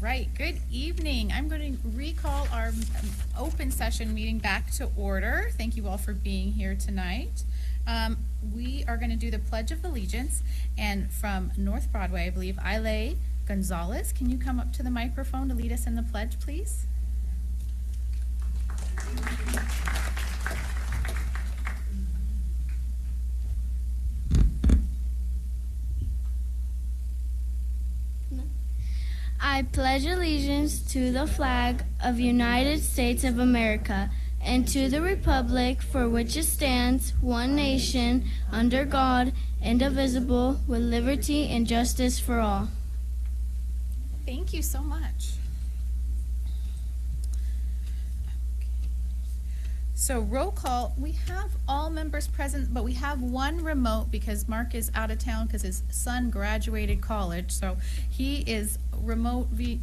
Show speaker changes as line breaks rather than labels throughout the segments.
right, good evening. I'm going to recall our open session meeting back to order. Thank you all for being here tonight. We are going to do the Pledge of Allegiance, and from North Broadway, I believe, Aile Gonzalez, can you come up to the microphone to lead us in the pledge, please?
I pledge allegiance to the flag of the United States of America and to the republic for which it stands, one nation, under God, indivisible, with liberty and justice for all.
Thank you so much. So roll call, we have all members present, but we have one remote because Mark is out of town because his son graduated college. So he is remote, he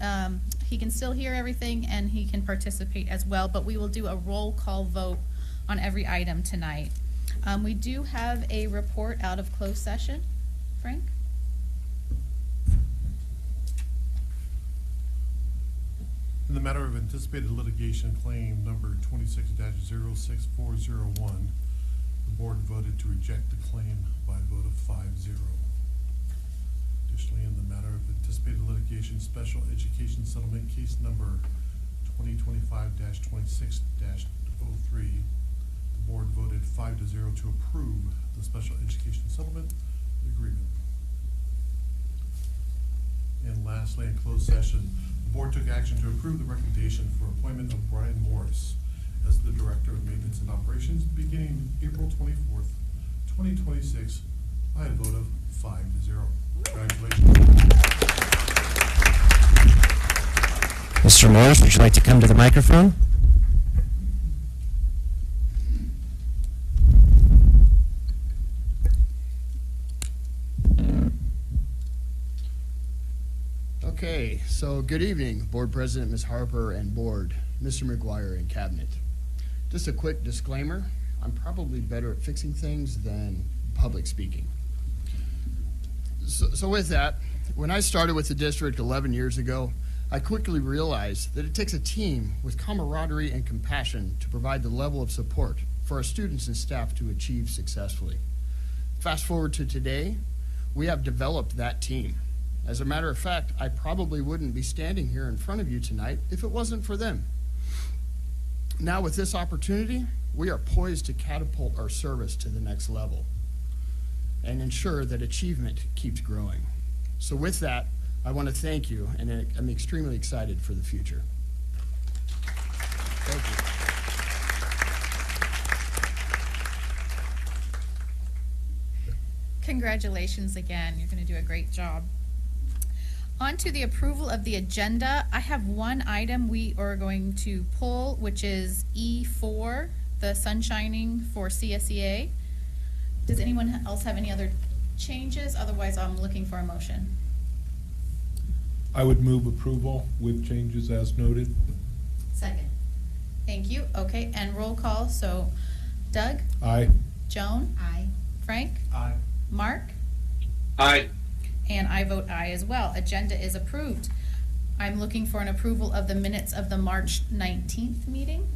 can still hear everything and he can participate as well, but we will do a roll call vote on every item tonight. We do have a report out of closed session. Frank?
In the matter of anticipated litigation claim number 26-06401, the board voted to reject the claim by a vote of 5-0. Additionally, in the matter of anticipated litigation special education settlement case number 2025-26-03, the board voted 5-0 to approve the special education settlement agreement. And lastly, in closed session, the board took action to approve the recommendation for appointment of Brian Morris as the Director of Maintenance and Operations beginning April 24th, 2026 by a vote of 5-0. Congratulations.
Mr. Morris, would you like to come to the microphone?
Okay, so good evening, Board President, Ms. Harper, and Board, Mr. McGuire, and Cabinet. Just a quick disclaimer, I'm probably better at fixing things than public speaking. So with that, when I started with the district 11 years ago, I quickly realized that it takes a team with camaraderie and compassion to provide the level of support for our students and staff to achieve successfully. Fast forward to today, we have developed that team. As a matter of fact, I probably wouldn't be standing here in front of you tonight if it wasn't for them. Now with this opportunity, we are poised to catapult our service to the next level and ensure that achievement keeps growing. So with that, I want to thank you, and I'm extremely excited for the future. Thank you.
Congratulations again. You're going to do a great job. On to the approval of the agenda. I have one item we are going to pull, which is E4, the sunshining for CSEA. Does anyone else have any other changes? Otherwise, I'm looking for a motion.
I would move approval with changes as noted.
Second. Thank you. Okay, and roll call. So, Doug?
Aye.
Joan? Aye. Frank?
Aye.
Mark?
Aye.
And I vote aye as well. Agenda is approved. I'm looking for an approval of the minutes of the March 19th meeting.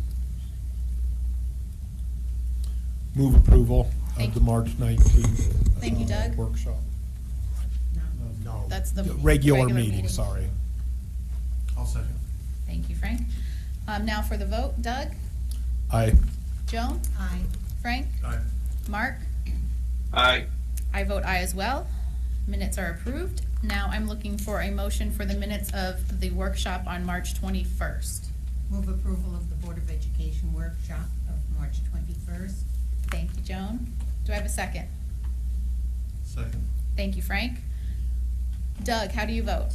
Move approval
Thank
of the
you.
March 19th
Thank you, Doug.
workshop.
No.
That's the
Regular meeting, sorry.
I'll second.
Thank you, Frank. Now for the vote. Doug?
Aye.
Joan? Aye. Frank?
Aye.
Mark?
Aye.
I vote aye as well. Minutes are approved. Now I'm looking for a motion for the minutes of the workshop on March 21st.
Move approval of the Board of Education workshop of March 21st.
Thank you, Joan. Do I have a second?
Second.
Thank you, Frank. Doug, how do you vote?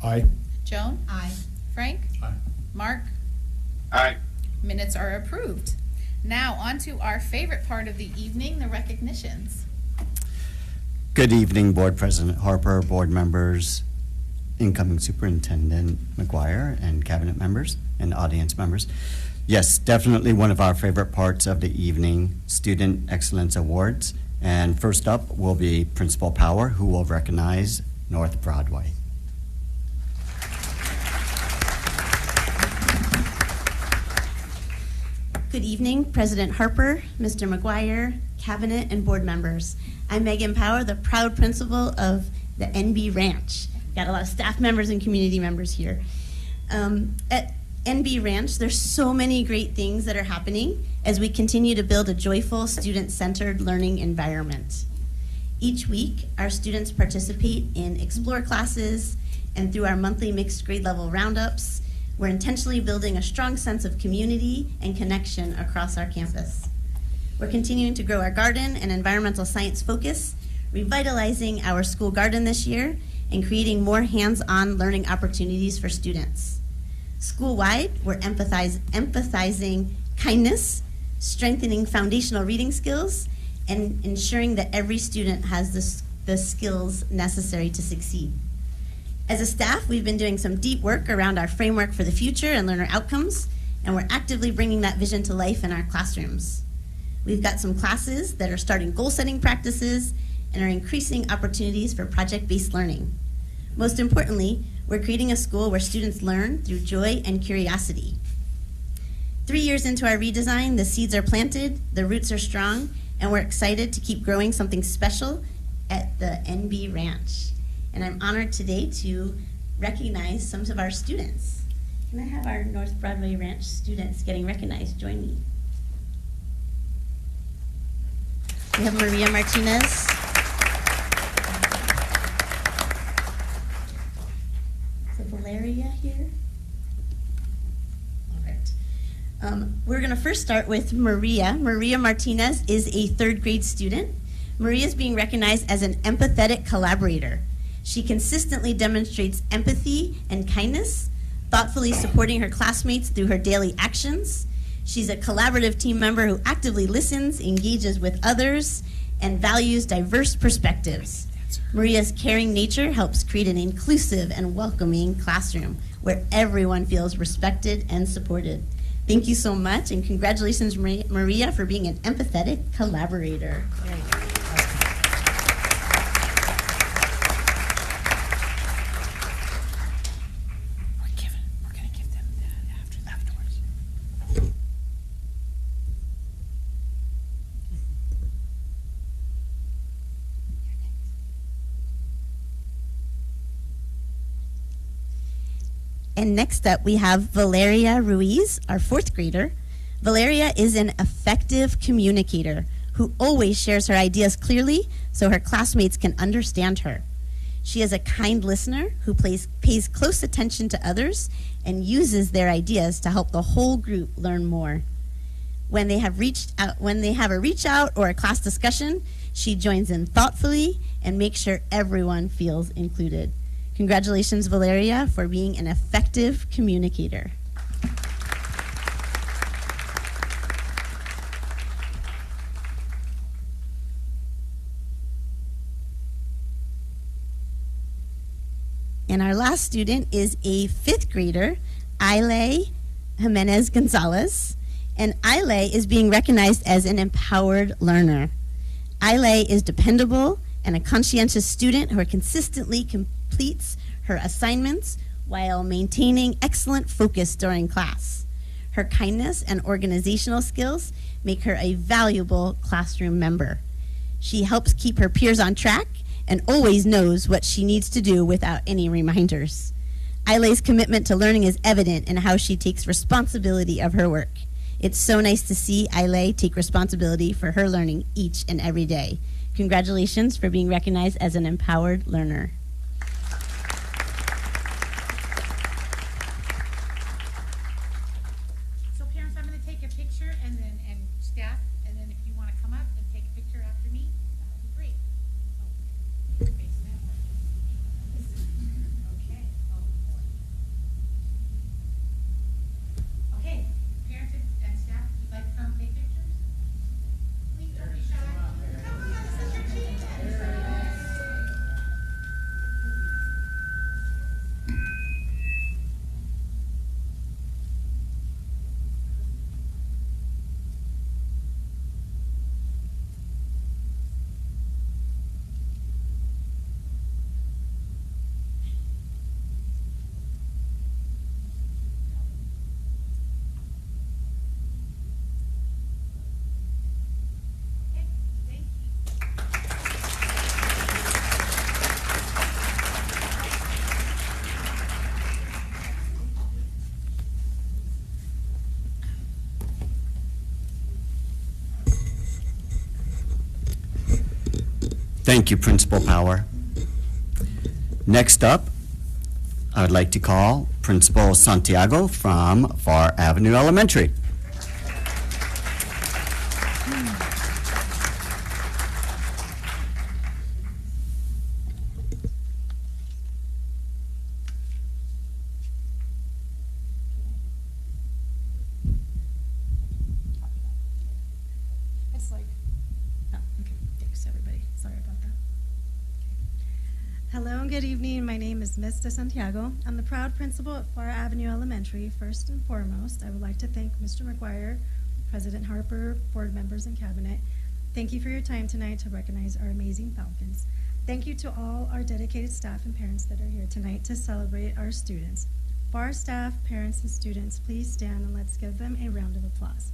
Aye.
Joan?
Aye.
Frank?
Aye.
Mark?
Aye.
Minutes are approved. Now on to our favorite part of the evening, the recognitions.
Good evening, Board President Harper, board members, incoming Superintendent McGuire, and cabinet members and audience members. Yes, definitely one of our favorite parts of the evening, Student Excellence Awards. And first up will be Principal Power, who will recognize North Broadway.
Good evening, President Harper, Mr. McGuire, Cabinet, and board members. I'm Megan Power, the proud principal of the NB Ranch. Got a lot of staff members and community members here. At NB Ranch, there's so many great things that are happening as we continue to build a joyful, student-centered learning environment. Each week, our students participate in Explore classes, and through our monthly mixed grade level roundups, we're intentionally building a strong sense of community and connection across our campus. We're continuing to grow our garden and environmental science focus, revitalizing our school garden this year, and creating more hands-on learning opportunities for students. School-wide, we're emphasizing kindness, strengthening foundational reading skills, and ensuring that every student has the skills necessary to succeed. As a staff, we've been doing some deep work around our framework for the future and learner outcomes, and we're actively bringing that vision to life in our classrooms. We've got some classes that are starting goal-setting practices and are increasing opportunities for project-based learning. Most importantly, we're creating a school where students learn through joy and curiosity. 3 years into our redesign, the seeds are planted, the roots are strong, and we're excited to keep growing something special at the NB Ranch. And I'm honored today to recognize some of our students. Can I have our North Broadway Ranch students getting recognized join me? We have Maria Martinez. Is Valeria here? All right. We're going to first start with Maria. Maria Martinez is a 3rd grade student. Maria is being recognized as an empathetic collaborator. She consistently demonstrates empathy and kindness, thoughtfully supporting her classmates through her daily actions. She's a collaborative team member who actively listens, engages with others, and values diverse perspectives. Maria's caring nature helps create an inclusive and welcoming classroom where everyone feels respected and supported. Thank you so much, and congratulations, Maria, for being an empathetic collaborator. There you go. And next up, we have Valeria Ruiz, our 4th grader. Valeria is an effective communicator who always shares her ideas clearly so her classmates can understand her. She is a kind listener who pays close attention to others and uses their ideas to help the whole group learn more. When they have a reach out or a class discussion, she joins in thoughtfully and makes sure everyone feels included. Congratulations, Valeria, for being an effective communicator. And our last student is a 5th grader, Aile Jimenez Gonzalez. And Aile is being recognized as an empowered learner. Aile is dependable and a conscientious student who consistently completes her assignments while maintaining excellent focus during class. Her kindness and organizational skills make her a valuable classroom member. She helps keep her peers on track and always knows what she needs to do without any reminders. Aile's commitment to learning is evident in how she takes responsibility of her work. It's so nice to see Aile take responsibility for her learning each and every day. Congratulations for being recognized as an empowered learner.
So parents, I'm going to take a picture and staff, and then if you want to come up and take a picture after me, that would be great. Oh, face that way. Okay. Oh, boy. Okay, parents and staff, if you'd like to come take pictures, please don't be shy. Come on, this is your chance.
Thank you, Principal Power. Next up, I would like to call Principal Santiago from Far Avenue Elementary.
It's like, oh, okay, thanks everybody, sorry about that. Hello and good evening, my name is Ms. De Santiago. I'm the proud principal at Far Avenue Elementary. First and foremost, I would like to thank Mr. McGuire, President Harper, board members and cabinet. Thank you for your time tonight to recognize our amazing Falcons. Thank you to all our dedicated staff and parents that are here tonight to celebrate our students. For our staff, parents, and students, please stand and let's give them a round of applause.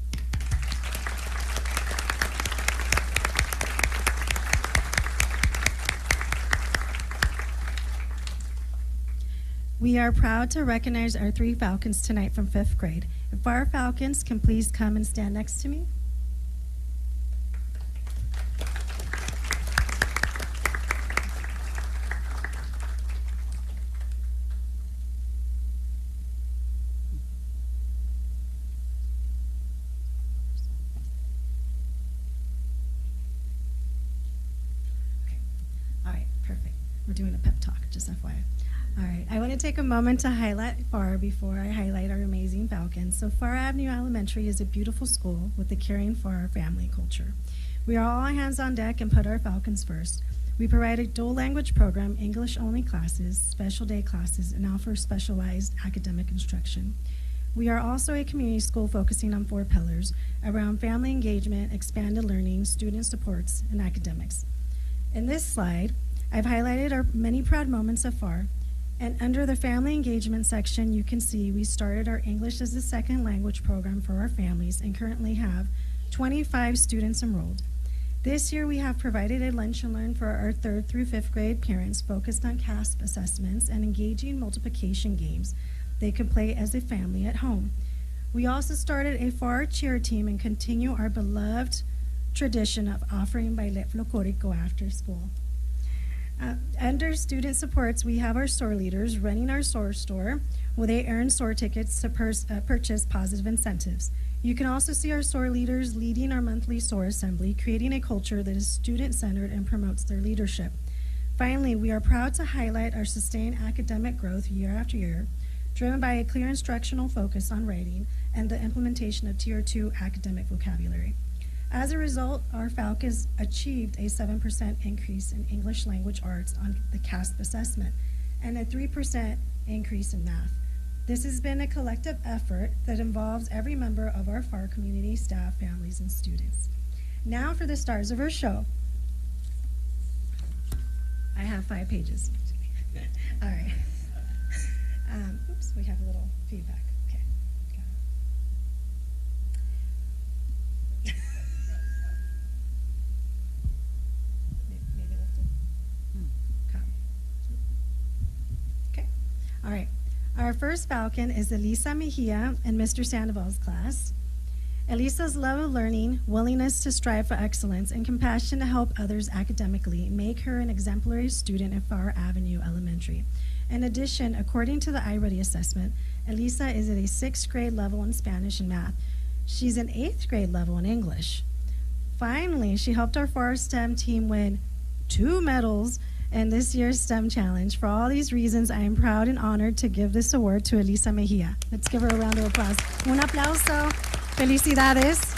We are proud to recognize our 3 Falcons tonight from 5th grade. If our Falcons can please come and stand next to me. Okay. All right, perfect. We're doing a pep talk, just FYI. All right, I want to take a moment to highlight FAR before I highlight our amazing Falcons. So Far Avenue Elementary is a beautiful school with a caring for our family culture. We are all hands on deck and put our Falcons first. We provide a dual language program, English only classes, special day classes, and offer specialized academic instruction. We are also a community school focusing on 4 pillars around family engagement, expanded learning, student supports, and academics. In this slide, I've highlighted our many proud moments of FAR. And under the family engagement section, you can see we started our English as a second language program for our families and currently have 25 students enrolled. This year, we have provided a lunch and learn for our 3rd through 5th grade parents focused on CASP assessments and engaging multiplication games they can play as a family at home. We also started a FAR cheer team and continue our beloved tradition of offering ballet folklorico after school. Under student supports, we have our store leaders running our store where they earn store tickets to purchase positive incentives. You can also see our store leaders leading our monthly store assembly, creating a culture that is student-centered and promotes their leadership. Finally, we are proud to highlight our sustained academic growth year after year, driven by a clear instructional focus on writing and the implementation of Tier 2 academic vocabulary. As a result, our Falcons achieved a 7% increase in English language arts on the CASP assessment and a 3% increase in math. This has been a collective effort that involves every member of our FAR community, staff, families, and students. Now for the stars of our show. I have 5 pages. All right. Oops, we have a little feedback. Okay, got it. Maybe lift it. Come. Okay. All right. Our first Falcon is Elisa Mejia in Mr. Sandoval's class. Elisa's love of learning, willingness to strive for excellence, and compassion to help others academically make her an exemplary student at Far Avenue Elementary. In addition, according to the iReady assessment, Elisa is at a 6th grade level in Spanish and math. She's an 8th grade level in English. Finally, she helped our FAR STEM team win 2 medals in this year's STEM Challenge. For all these reasons, I am proud and honored to give this award to Elisa Mejia. Let's give her a round of applause. Un aplauso. Felicidades.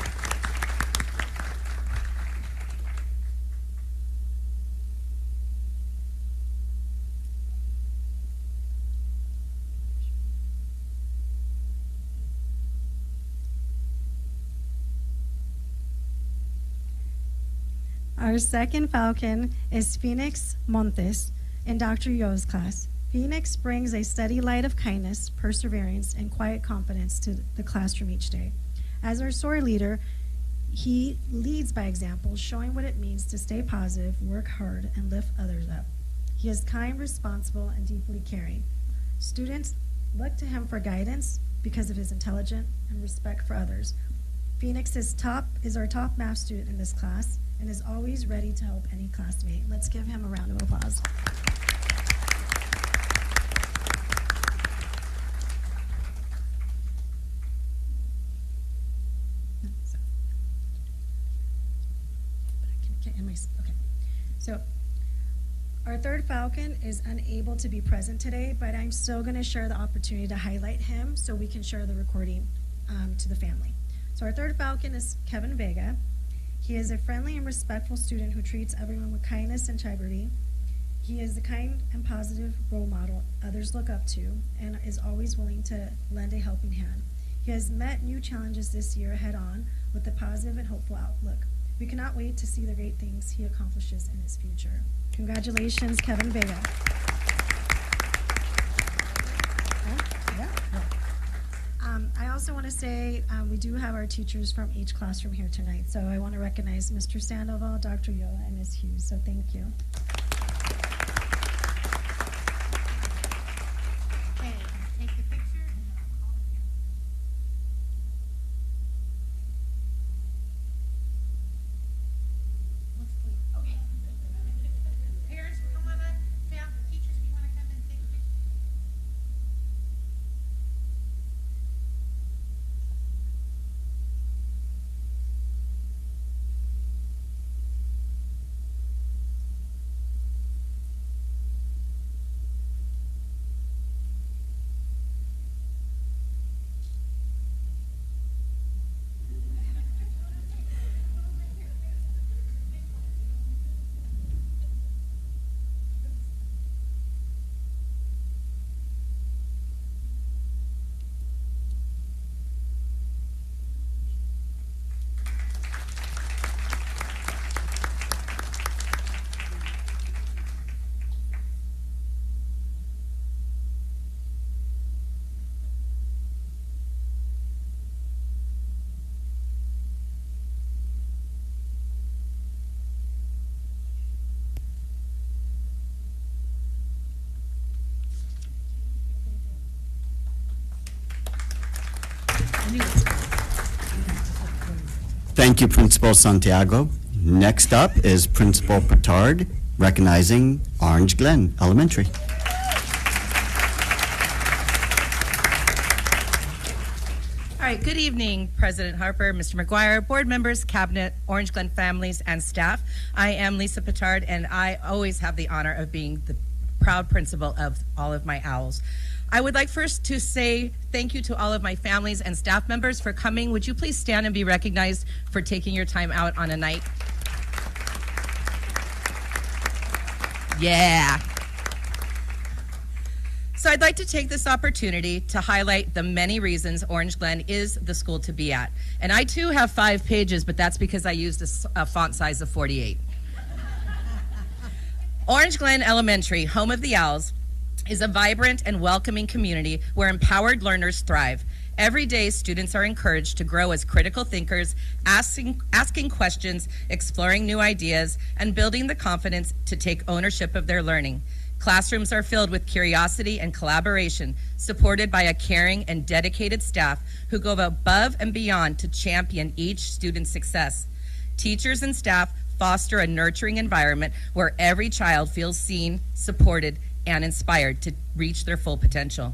Our second Falcon is Phoenix Montes in Dr. Yo's class. Phoenix brings a steady light of kindness, perseverance, and quiet confidence to the classroom each day. As our SOAR leader, he leads by example, showing what it means to stay positive, work hard, and lift others up. He is kind, responsible, and deeply caring. Students look to him for guidance because of his intelligence and respect for others. Phoenix is our top math student in this class. and is always ready to help any classmate. Let's give him a round of applause. Okay. So our third Falcon is unable to be present today, but I'm still going to share the opportunity to highlight him so we can share the recording to the family. So our third Falcon is Kevin Vega. He is a friendly and respectful student who treats everyone with kindness and integrity. He is the kind and positive role model others look up to and is always willing to lend a helping hand. He has met new challenges this year head on with a positive and hopeful outlook. We cannot wait to see the great things he accomplishes in his future. Congratulations, Kevin Vega. I also want to say we do have our teachers from each classroom here tonight, so I want to recognize Mr. Sandoval, Dr. Yola, and Ms. Hughes, so thank you.
Okay, take the picture and then I'll call the parents. Looks clear. Okay. Parents, come on up. Teachers, if you want to come and take a picture.
Thank you, Principal Santiago. Next up is Principal Petard, recognizing Orange Glen Elementary.
All right, good evening, President Harper, Mr. McGuire, board members, cabinet, Orange Glen families, and staff. I am Lisa Petard, and I always have the honor of being the proud principal of all of my owls. I would like first to say thank you to all of my families and staff members for coming. Would you please stand and be recognized for taking your time out on a night? Yeah. So I'd like to take this opportunity to highlight the many reasons Orange Glen is the school to be at. And I too have 5 pages, but that's because I used a font size of 48. Orange Glen Elementary, home of the Owls, is a vibrant and welcoming community where empowered learners thrive. Every day, students are encouraged to grow as critical thinkers, asking questions, exploring new ideas, and building the confidence to take ownership of their learning. Classrooms are filled with curiosity and collaboration, supported by a caring and dedicated staff who go above and beyond to champion each student's success. Teachers and staff foster a nurturing environment where every child feels seen, supported, and inspired to reach their full potential.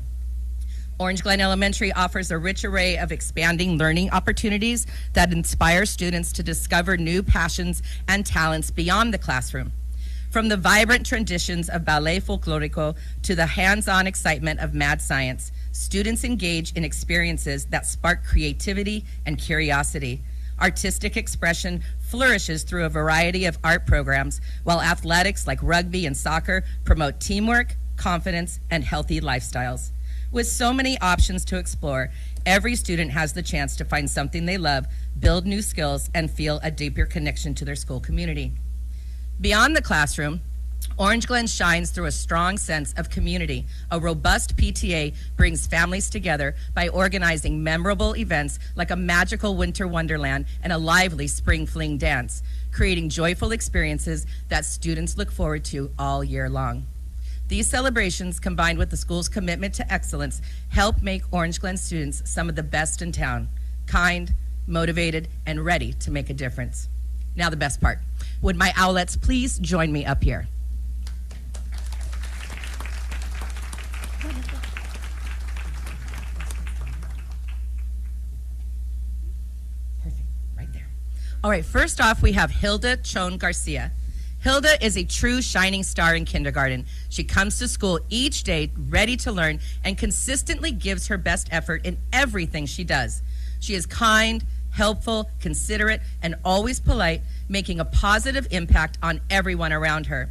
Orange Glen Elementary offers a rich array of expanding learning opportunities that inspire students to discover new passions and talents beyond the classroom. From the vibrant traditions of ballet folklorico to the hands-on excitement of mad science, students engage in experiences that spark creativity and curiosity. Artistic expression flourishes through a variety of art programs, while athletics like rugby and soccer promote teamwork, confidence, and healthy lifestyles. With so many options to explore, every student has the chance to find something they love, build new skills, and feel a deeper connection to their school community. Beyond the classroom, Orange Glen shines through a strong sense of community. A robust PTA brings families together by organizing memorable events like a magical winter wonderland and a lively spring fling dance, creating joyful experiences that students look forward to all year long. These celebrations, combined with the school's commitment to excellence, help make Orange Glen students some of the best in town, kind, motivated, and ready to make a difference. Now the best part. Would my owlets please join me up here? Perfect, right there. All right, first off, we have Hilda Chon Garcia. Hilda is a true shining star in kindergarten. She comes to school each day ready to learn and consistently gives her best effort in everything she does. She is kind, helpful, considerate, and always polite, making a positive impact on everyone around her.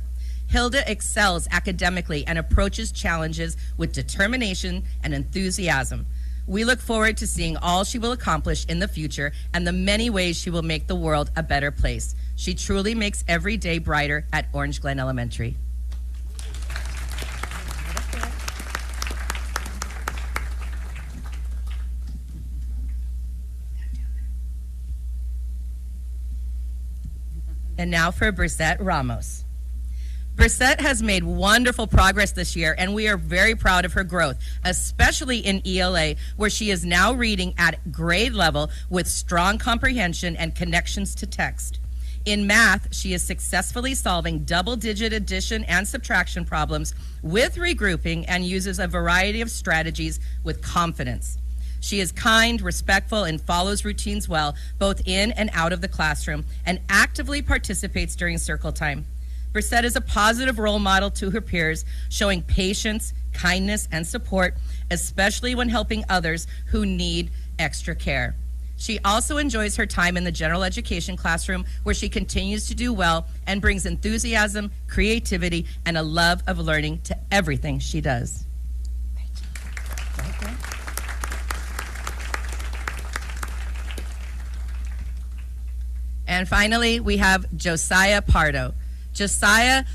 Hilda excels academically and approaches challenges with determination and enthusiasm. We look forward to seeing all she will accomplish in the future and the many ways she will make the world a better place. She truly makes every day brighter at Orange Glen Elementary. And now for Brissette Ramos. Brissette has made wonderful progress this year, and we are very proud of her growth, especially in ELA, where she is now reading at grade level with strong comprehension and connections to text. In math, she is successfully solving double-digit addition and subtraction problems with regrouping and uses a variety of strategies with confidence. She is kind, respectful, and follows routines well, both in and out of the classroom, and actively participates during circle time. Brissette is a positive role model to her peers, showing patience, kindness, and support, especially when helping others who need extra care. She also enjoys her time in the general education classroom, where she continues to do well and brings enthusiasm, creativity, and a love of learning to everything she does. And finally, we have Josiah Pardo. Josiah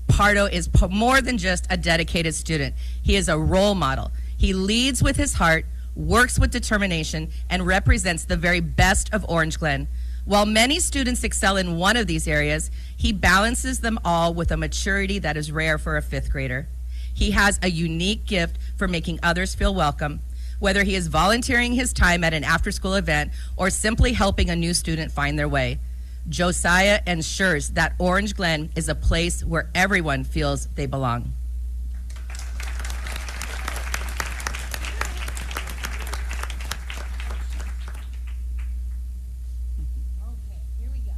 Pardo is more than just a dedicated student. He is a role model. He leads with his heart, works with determination, and represents the very best of Orange Glen. While many students excel in one of these areas, he balances them all with a maturity that is rare for a fifth grader. He has a unique gift for making others feel welcome, whether he is volunteering his time at an after-school event or simply helping a new student find their way. Josiah ensures that Orange Glen is a place where everyone feels they belong.
Okay, here we go.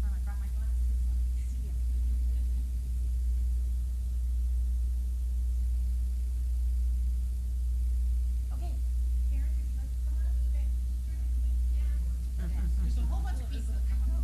Oh, I brought my glasses. See 'em. Okay, Karen, would you like to come up? Okay. Yeah. Okay. There's a whole bunch of people that come up.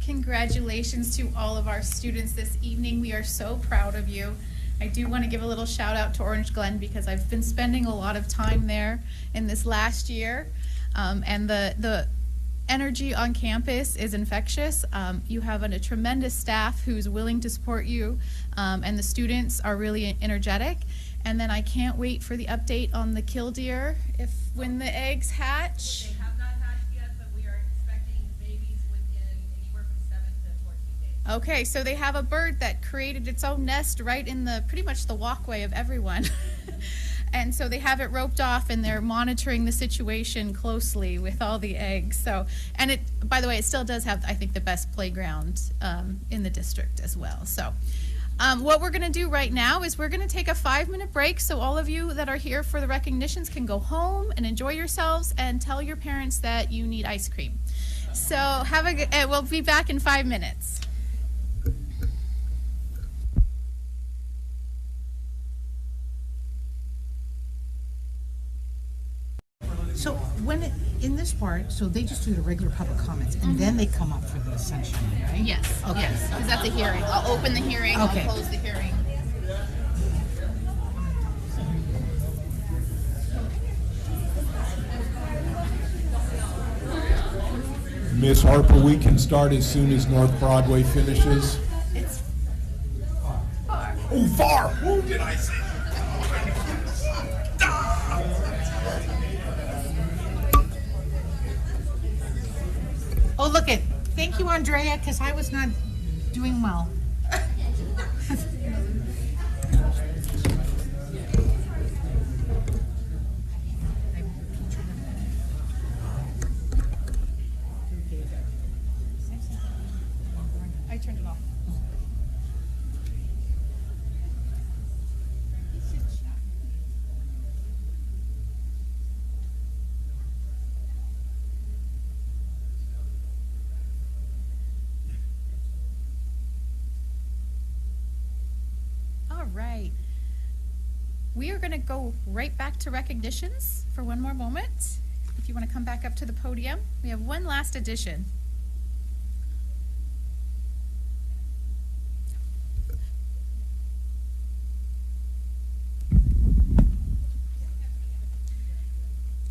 Congratulations to all of our students this evening. We are so proud of you. I do want to give a little shout out to Orange Glen because I've been spending a lot of time there in this last year, and the energy on campus is infectious. You have a tremendous staff who's willing to support you, and the students are really energetic. And then I can't wait for the update on the killdeer when the eggs hatch.
They have not hatched yet, but we are expecting babies within anywhere from 7 to 14 days.
Okay, so they have a bird that created its own nest right in pretty much the walkway of everyone. And so they have it roped off, and they're monitoring the situation closely with all the eggs. So, and it, by the way, it still does have, I think, the best playground in the district as well. So, what we're going to do right now is we're going to take a 5-minute break, so all of you that are here for the recognitions can go home and enjoy yourselves and tell your parents that you need ice cream. So we'll be back in 5 minutes.
So in this part, so they just do the regular public comments, and then they come up for the sunshine, right?
Yes,
Okay.
yes, because that's a hearing. I'll open the hearing, I'll
Okay.
close the hearing.
Miss Harper, we can start as soon as North Broadway finishes.
It's far.
Oh, far! Who did I say?
Oh, look it. Thank you, Andrea, because I was not doing well.
I turned it off. All right. We are going to go right back to recognitions for one more moment. If you want to come back up to the podium, we have one last addition.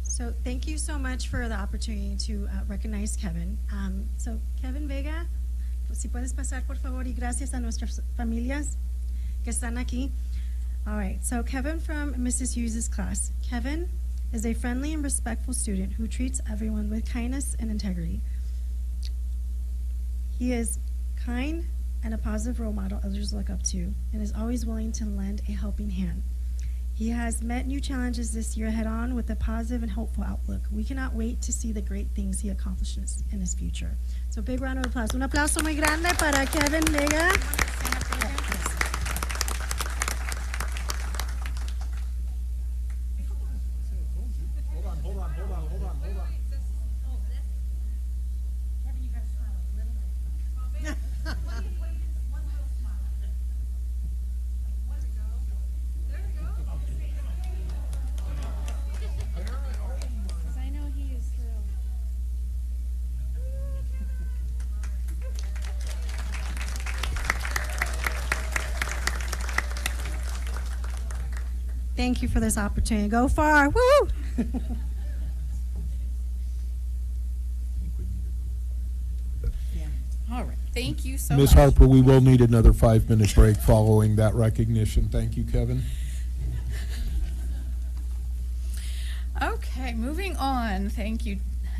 So thank you so much for the opportunity to recognize Kevin. So Kevin Vega, si puedes pasar por favor, y gracias a nuestras familias que están aquí. All right, so Kevin from Mrs. Hughes' class. Kevin is a friendly and respectful student who treats everyone with kindness and integrity. He is kind and a positive role model others look up to, and is always willing to lend a helping hand. He has met new challenges this year head on with a positive and hopeful outlook. We cannot wait to see the great things he accomplishes in his future. So big round of applause. Un aplauso muy grande para Kevin Vega.
Kevin, you gotta smile a little bit. One little smile.
Because I know he is thrilled.
Thank you for this opportunity. Go far. Woo!
All right. Thank you so
Ms.
much.
Harper, we will need another 5-minute break following that recognition. Thank you, Kevin.
Okay, moving on. Thank you,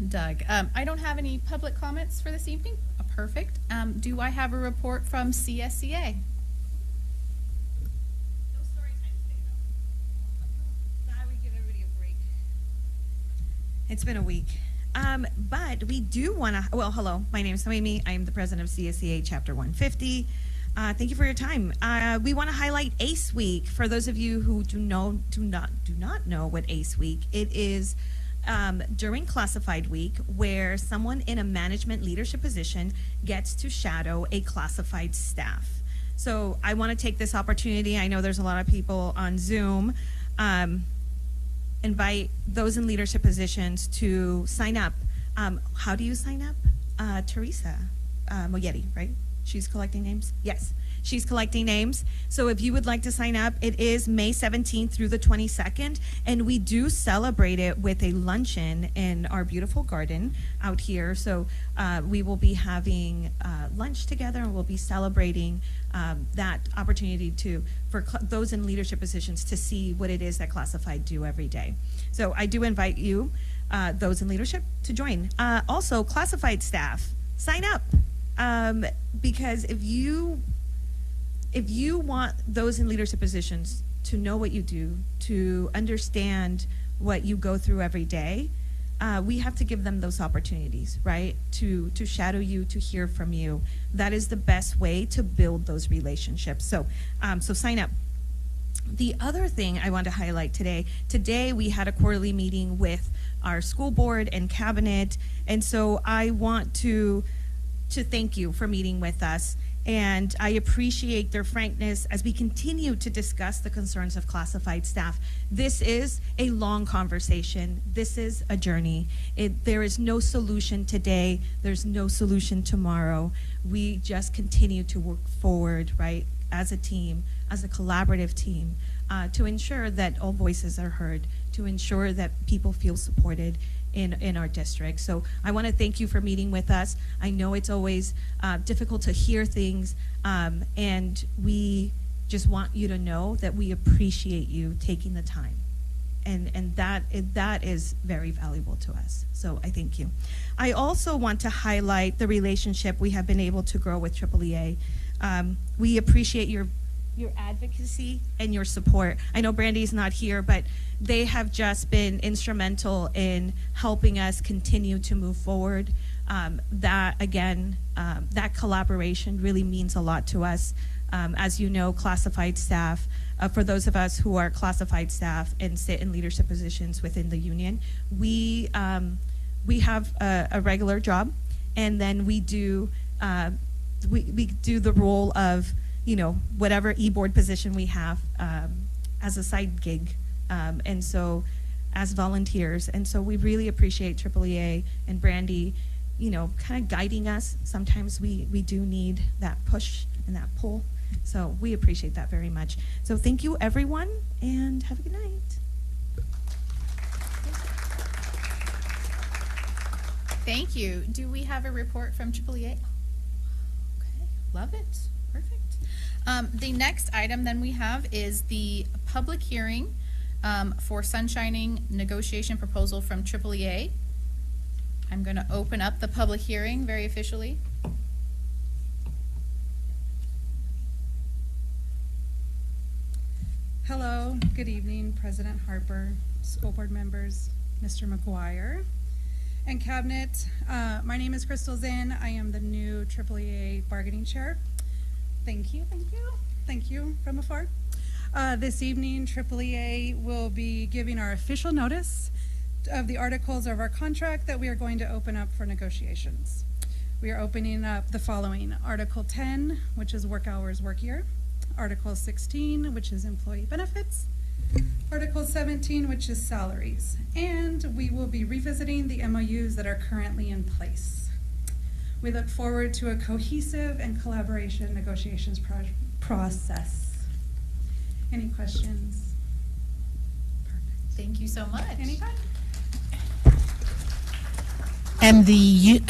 Doug. I don't have any public comments for this evening. Perfect. Do I have a report from CSEA?
No story time today, though. Thought we'd give everybody a break. It's been a week. But we do want to, well, hello, my name is Noemi. I am the president of CSEA Chapter 150. Thank you for your time. We want to highlight ACE Week. For those of you who do not know what ACE Week, it is during classified week where someone in a management leadership position gets to shadow a classified staff. So I want to take this opportunity. I know there's a lot of people on Zoom. Invite those in leadership positions to sign up. How do you sign up? Teresa Moyetti, right? She's collecting names? Yes, she's collecting names. So if you would like to sign up, it is May 17th through the 22nd, and we do celebrate it with a luncheon in our beautiful garden out here. So we will be having lunch together, and we'll be celebrating that opportunity for those in leadership positions to see what it is that Classified do every day. So I do invite you, those in leadership, to join. Also, Classified staff, sign up. Because if you want those in leadership positions to know what you do, to understand what you go through every day, we have to give them those opportunities, right? To shadow you, to hear from you. That is the best way to build those relationships. So sign up. The other thing I want to highlight today we had a quarterly meeting with our school board and cabinet, and so I want to thank you for meeting with us. And I appreciate their frankness as we continue to discuss the concerns of classified staff. This is a long conversation. This is a journey. There is no solution today. There's no solution tomorrow. We just continue to work forward, right, as a team, as a collaborative team, to ensure that all voices are heard, to ensure that people feel supported in our district. So I want to thank you for meeting with us. I know it's always difficult to hear things, and we just want you to know that we appreciate you taking the time. And that is very valuable to us. So I thank you. I also want to highlight the relationship we have been able to grow with AAA. We appreciate your advocacy and your support. I know Brandy's not here, but they have just been instrumental in helping us continue to move forward. That collaboration really means a lot to us. As you know, classified staff, for those of us who are classified staff and sit in leadership positions within the union, we have a regular job, and then we do the role of, you know, whatever e-board position we have as a side gig, and so as volunteers. And so we really appreciate AAA and Brandy, you know, kind of guiding us. Sometimes we do need that push and that pull. So we appreciate that very much. So thank you, everyone, and have a good night.
Thank you. Do we have a report from AAA? Okay, love it. Perfect. The next item then we have is the public hearing for sunshining negotiation proposal from AAA. I'm going to open up the public hearing very officially.
Hello, good evening, President Harper, school board members, Mr. McGuire, and Cabinet. My name is Crystal Zinn. I am the new AAA bargaining chair. Thank you, thank you, thank you from afar. This evening, AAA will be giving our official notice of the articles of our contract that we are going to open up for negotiations. We are opening up the following: Article 10, which is work hours, work year; Article 16, which is employee benefits; Article 17, which is salaries; and we will be revisiting the MOUs that are currently in place. We look forward to a cohesive and collaboration negotiations process. Any questions?
Perfect. Thank you so much.
Anytime.
And the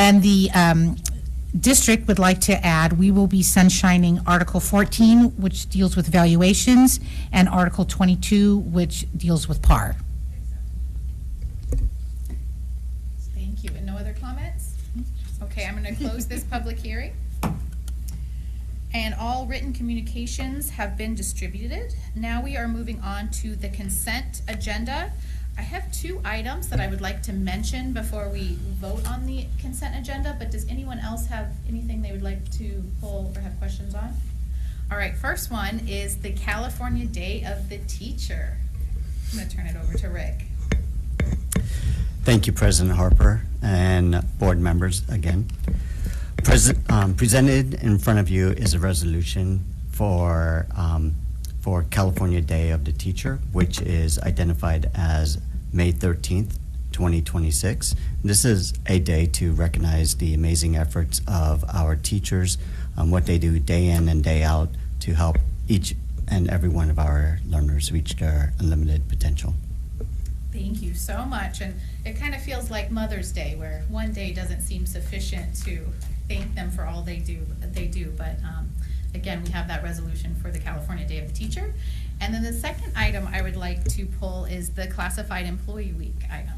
district would like to add, we will be sunshining Article 14, which deals with valuations, and Article 22, which deals with PAR.
Thank you. And no other comments? Okay, I'm going to close this public hearing. And all written communications have been distributed. Now we are moving on to the consent agenda. I have two items that I would like to mention before we vote on the consent agenda, but does anyone else have anything they would like to pull or have questions on? All right, first one is the California Day of the Teacher. I'm going to turn it over to Rick.
Thank you, President Harper and board members again. Presented in front of you is a resolution for California Day of the Teacher, which is identified as May 13th, 2026. This is a day to recognize the amazing efforts of our teachers, what they do day in and day out to help each and every one of our learners reach their unlimited potential.
Thank you so much. And it kind of feels like Mother's Day, where one day doesn't seem sufficient to thank them for all they do. But again, we have that resolution for the California Day of the Teacher. And then the second item I would like to pull is the Classified Employee Week item.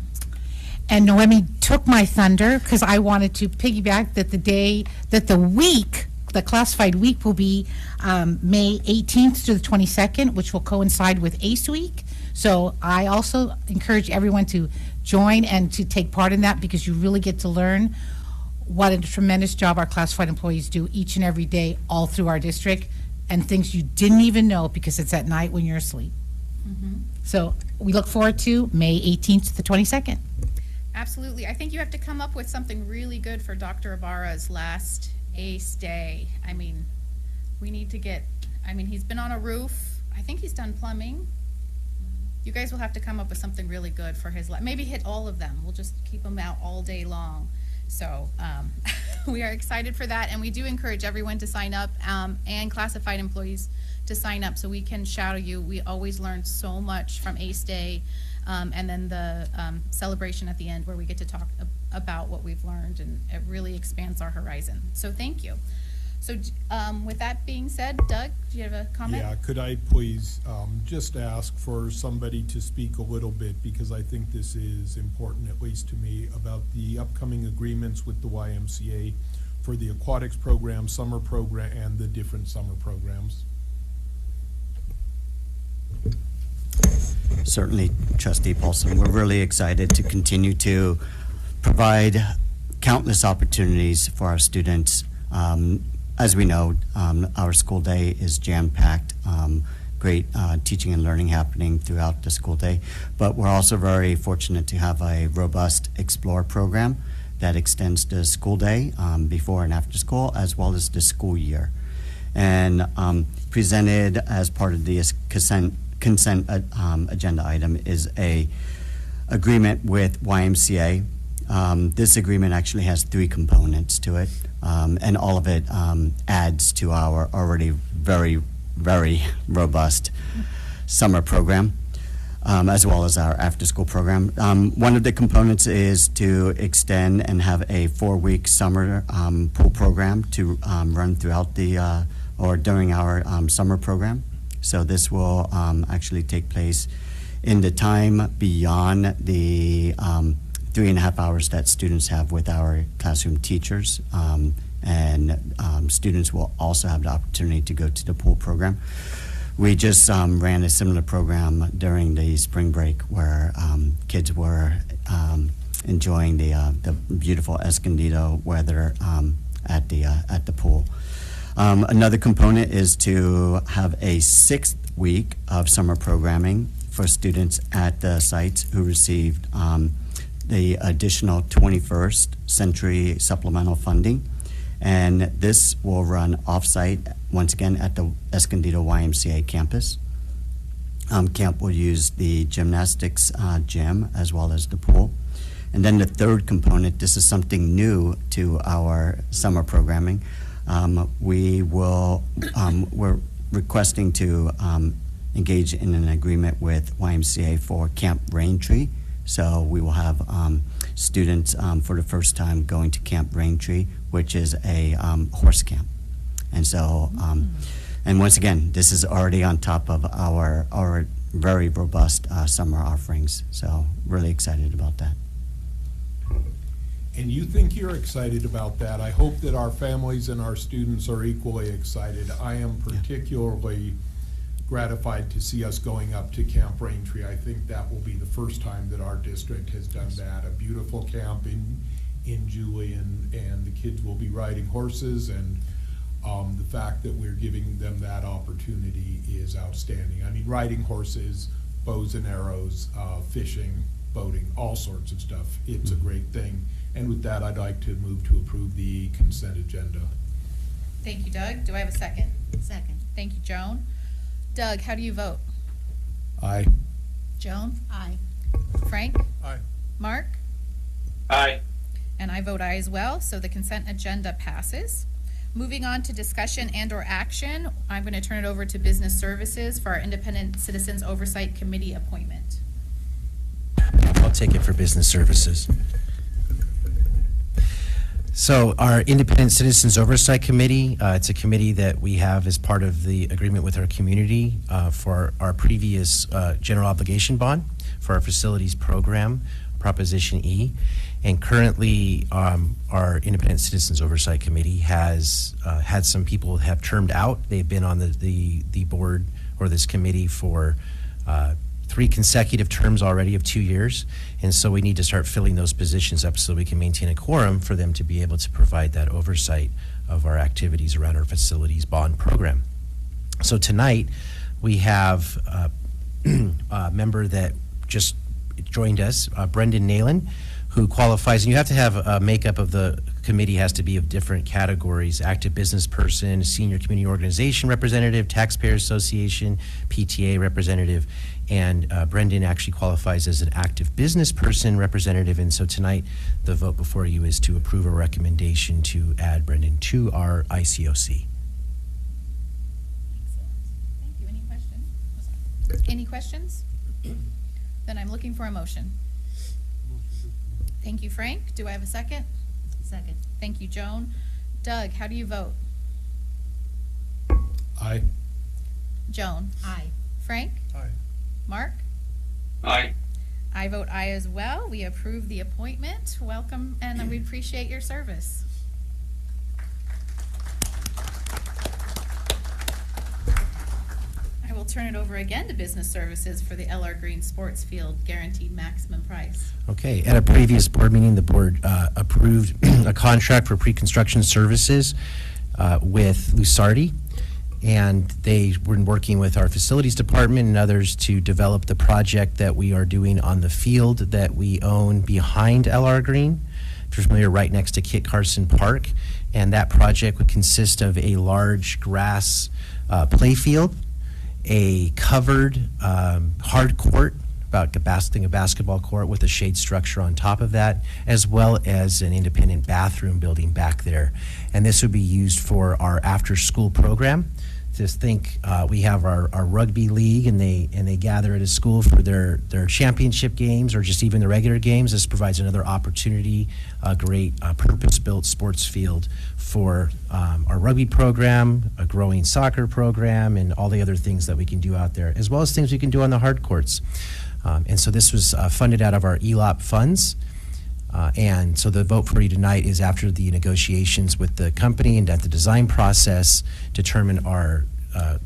And Noemi took my thunder because I wanted to piggyback that the classified week will be May 18th to the 22nd, which will coincide with ACE Week. So I also encourage everyone to join and to take part in that, because you really get to learn what a tremendous job our classified employees do each and every day all through our district, and things you didn't even know because it's at night when you're asleep.
Mm-hmm.
So we look forward to May 18th to the 22nd.
Absolutely. I think you have to come up with something really good for Dr. Ibarra's last ACE Day. I mean, we need to get, I mean, he's been on a roof. I think he's done plumbing. You guys will have to come up with something really good for his, maybe hit all of them. We'll just keep him out all day long. So we are excited for that, and we do encourage everyone to sign up, and classified employees to sign up so we can shadow you. We always learn so much from ACE Day, and then the celebration at the end where we get to talk about what we've learned, and it really expands our horizon. So thank you. So with that being said, Doug, do you have a comment?
Yeah, could I please just ask for somebody to speak a little bit, because I think this is important, at least to me, about the upcoming agreements with the YMCA for the aquatics program, summer program, and the different summer programs.
Certainly, Trustee Paulson. We're really excited to continue to provide countless opportunities for our students. As we know, our school day is jam-packed, great teaching and learning happening throughout the school day, but we're also very fortunate to have a robust Explore program that extends the school day before and after school, as well as the school year. And presented as part of the consent agenda item is a agreement with YMCA. This agreement actually has 3 components to it, and all of it adds to our already very, very robust summer program, as well as our after-school program. One of the components is to extend and have a 4-week summer pool program to run throughout the, or during our summer program. So this will actually take place in the time beyond the 3.5 hours that students have with our classroom teachers, and students will also have the opportunity to go to the pool program. We just ran a similar program during the spring break where kids were enjoying the beautiful Escondido weather at the pool. Another component is to have a 6th week of summer programming for students at the sites who received the additional 21st century supplemental funding. And this will run off-site, once again, at the Escondido YMCA campus. Camp will use the gymnastics gym as well as the pool. And then the 3rd component, this is something new to our summer programming. We're requesting to engage in an agreement with YMCA for Camp Raintree. So we will have students for the first time going to Camp Raintree, which is a horse camp. And so, and once again, this is already on top of our very robust summer offerings. So really excited about that.
And you think you're excited about that. I hope that our families and our students are equally excited. I am particularly gratified to see us going up to Camp Raintree. I think that will be the first time that our district has done that. A beautiful camp in Julian, and the kids will be riding horses, and the fact that we're giving them that opportunity is outstanding. I mean, riding horses, bows and arrows, fishing, boating, all sorts of stuff. It's a great thing. And with that, I'd like to move to approve the consent agenda.
Thank you, Doug. Do I have a second?
Second.
Thank you, Joan. Doug, how do you vote?
Aye.
Joan?
Aye.
Frank?
Aye.
Mark?
Aye.
And I vote aye as well, so the consent agenda passes. Moving on to discussion and/or action, I'm going to turn it over to Business Services for our Independent Citizens Oversight Committee appointment.
I'll take it for Business Services. So our Independent Citizens Oversight Committee, it's a committee that we have as part of the agreement with our community for our previous general obligation bond for our facilities program, Proposition E. And currently, our Independent Citizens Oversight Committee has had some people have termed out. They've been on the board or this committee for 3 consecutive terms already of 2 years, and so we need to start filling those positions up so we can maintain a quorum for them to be able to provide that oversight of our activities around our facilities bond program. So tonight we have a member that just joined us, Brendan Nalen, who qualifies, and you have to have a makeup of the committee has to be of different categories: active business person, senior community organization representative, taxpayer association, PTA representative, and Brendan actually qualifies as an active business person representative. And so tonight, the vote before you is to approve a recommendation to add Brendan to our ICOC.
Thank you. Any questions? Any questions? Then I'm looking for a motion. Thank you, Frank. Do I have a second?
Second.
Thank you, Joan. Doug, how do you vote?
Aye.
Joan?
Aye.
Frank?
Aye.
Mark?
Aye.
I vote aye as well. We approve the appointment. Welcome, and we appreciate your service. I will turn it over again to Business Services for the LR Green Sports Field Guaranteed Maximum Price.
Okay, at a previous board meeting, the board approved a contract for pre-construction services with Lusardi, and they were working with our facilities department and others to develop the project that we are doing on the field that we own behind LR Green. If you're familiar, right next to Kit Carson Park, and that project would consist of a large grass play field, a covered hard court, about a basketball court with a shade structure on top of that, as well as an independent bathroom building back there. And this would be used for our after-school program. Just think we have our rugby league, and they gather at a school for their championship games or just even the regular games. This provides another opportunity, a great purpose-built sports field for our rugby program, a growing soccer program, and all the other things that we can do out there, as well as things we can do on the hard courts. And so this was funded out of our ELOP funds. And so the vote for you tonight is after the negotiations with the company and at the design process, determine our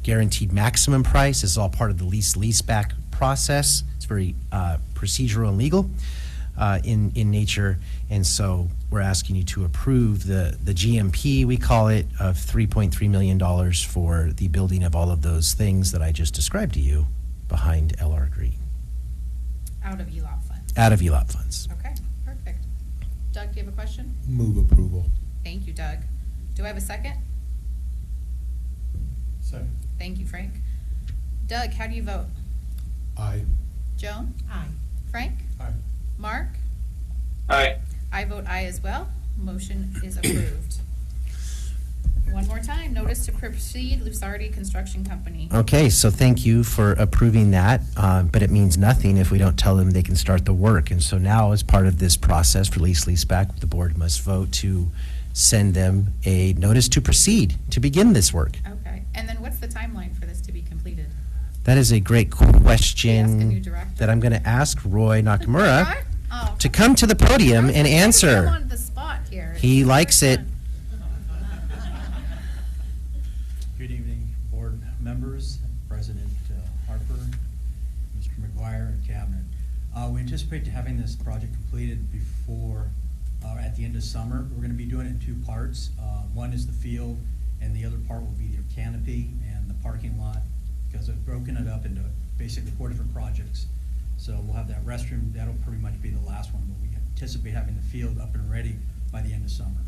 guaranteed maximum price. This is all part of the lease-back process. It's very procedural and legal in nature. And so we're asking you to approve the GMP, we call it, of $3.3 million for the building of all of those things that I just described to you behind LR Green.
Out of ELOP funds.
Out of ELOP funds.
Okay, perfect. Doug, do you have a question?
Move approval.
Thank you, Doug. Do I have a second?
Second.
Thank you, Frank. Doug, how do you vote?
Aye.
Joan?
Aye.
Frank?
Aye.
Mark?
Aye.
I vote aye as well. Motion is approved. One more time, notice to proceed, Lusardi Construction Company.
Okay, so thank you for approving that, but it means nothing if we don't tell them they can start the work. And so now, as part of this process for lease-back, the board must vote to send them a notice to proceed to begin this work.
Okay, and then what's the timeline for this to be completed?
That is a great
Ask a new
question
director.
that I'm going to ask Roy Nakamura
Roy? Oh,
to come to the podium and
Come
answer.
on the spot here.
He likes it.
Good evening, board members, President Harper, Mr. McGuire, and Cabinet. We anticipate having this project completed before, at the end of summer. We're going to be doing it in two parts. One is the field, and the other part will be your canopy and the parking lot, because I've broken it up into basically 4 different projects. So we'll have that restroom. That'll pretty much be the last one, but we anticipate having the field up and ready by the end of summer.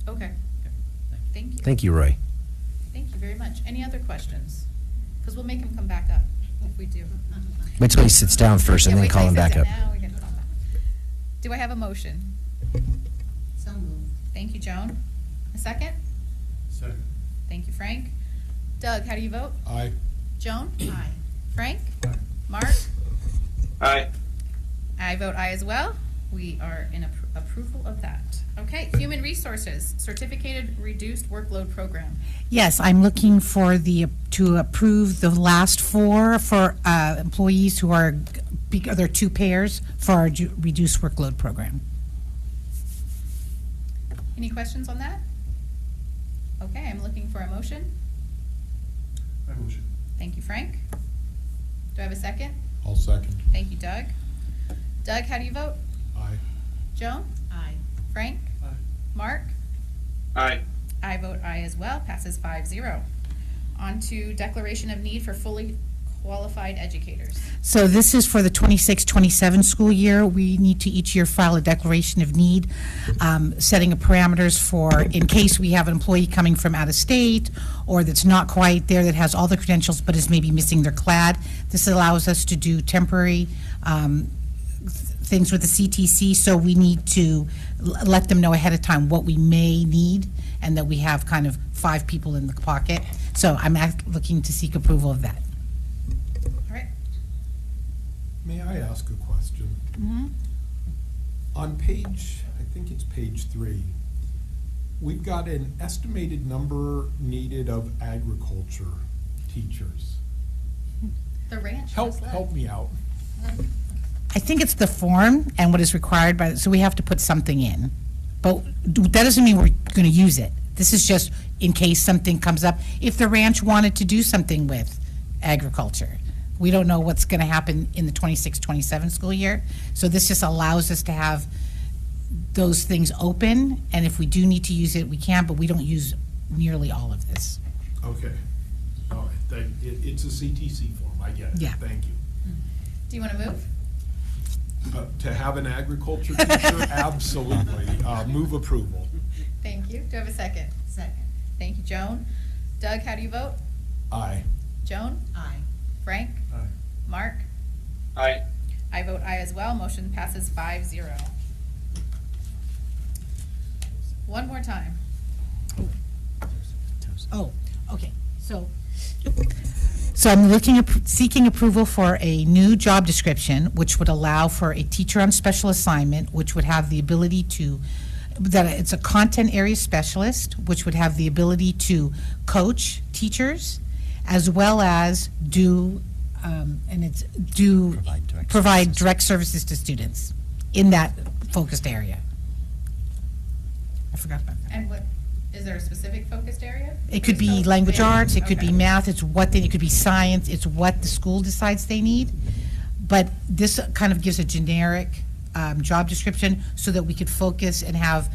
Okay,
Okay, thank you.
thank you.
Thank you, Roy.
Thank you very much. Any other questions? Because we'll make him come back up if we do.
Wait till he sits down first and
Yeah,
then
wait
call
till
him
he
back
sits
up.
down. Now we can call him back. Do I have a motion?
So moved.
Thank you, Joan. A second?
Second.
Thank you, Frank. Doug, how do you vote?
Aye.
Joan?
Aye.
Frank?
Aye.
Mark?
Aye.
I vote aye as well. We are in approval of that. Okay, Human Resources, Certificated Reduced Workload Program.
Yes, I'm looking for to approve the last 4 for employees who are, they're 2 pairs for our reduced workload program.
Any questions on that? Okay, I'm looking for a motion.
I motion.
Thank you, Frank. Do I have a second?
I'll second.
Thank you, Doug. Doug, how do you vote?
Aye.
Joan?
Aye.
Frank?
Aye.
Mark?
Aye.
I vote aye as well, passes 5-0. On to declaration of need for fully qualified educators.
So this is for the 26-27 school year. We need to each year file a declaration of need, setting up parameters for in case we have an employee coming from out of state or that's not quite there, that has all the credentials but is maybe missing their CLAD. This allows us to do temporary things with the CTC, so we need to let them know ahead of time what we may need and that we have kind of 5 people in the pocket. So I'm looking to seek approval of that.
All right.
May I ask a question? On page, I think it's page 3, we've got an estimated number needed of agriculture teachers.
The ranch.
Help me out.
I think it's the form and what is required by, so we have to put something in. But that doesn't mean we're going to use it. This is just in case something comes up. If the ranch wanted to do something with agriculture, we don't know what's going to happen in the 26-27 school year. So this just allows us to have those things open. And if we do need to use it, we can, but we don't use nearly all of this.
Okay. All right. It's a CTC form. I get it.
Yeah.
Thank you.
Do you want to move?
To have an agriculture teacher, absolutely. Move approval.
Thank you. Do I have a second?
Second.
Thank you, Joan. Doug, how do you vote?
Aye.
Joan?
Aye.
Frank?
Aye.
Mark?
Aye.
I vote aye as well. Motion passes 5-0. One more time.
Oh, okay. So I'm seeking approval for a new job description, which would allow for a teacher on special assignment, which would have the ability to, that it's a content area specialist, which would have the ability to coach teachers, as well as provide direct services to students in that focused area. I forgot about that.
And what, is there a specific focused area?
It could be language arts, it could be math, it could be science, it's what the school decides they need. But this kind of gives a generic job description so that we could focus and have,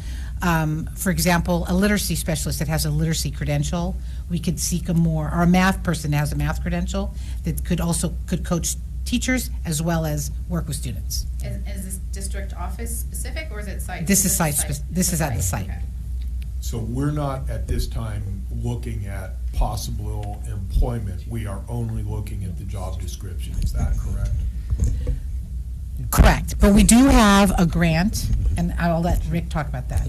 for example, a literacy specialist that has a literacy credential. We could seek or a math person that has a math credential that could coach teachers as well as work with students.
Is this district office specific or is it site?
This is this is at the site.
Okay.
So we're not at this time looking at possible employment. We are only looking at the job description. Is that correct?
Correct. But we do have a grant, and I'll let Rick talk about that.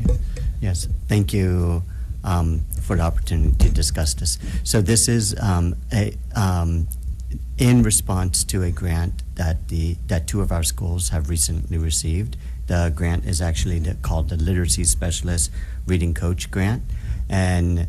Yes, thank you for the opportunity to discuss this. So this is in response to a grant that 2 of our schools have recently received. The grant is actually called the Literacy Specialist Reading Coach Grant. And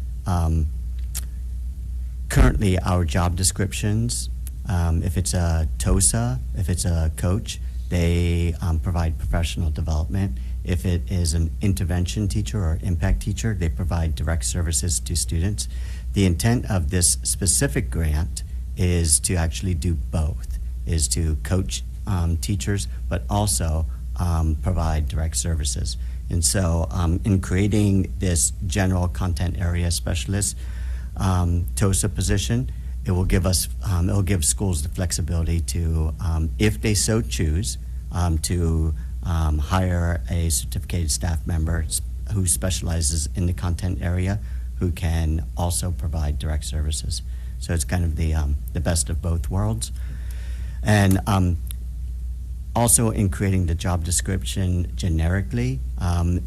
currently our job descriptions, if it's a TOSA, if it's a coach, they provide professional development. If it is an intervention teacher or impact teacher, they provide direct services to students. The intent of this specific grant is to actually do both, is to coach teachers, but also provide direct services. And so in creating this general content area specialist TOSA position, it will give schools the flexibility to, if they so choose, to hire a certificated staff member who specializes in the content area, who can also provide direct services. So it's kind of the best of both worlds. And also in creating the job description generically,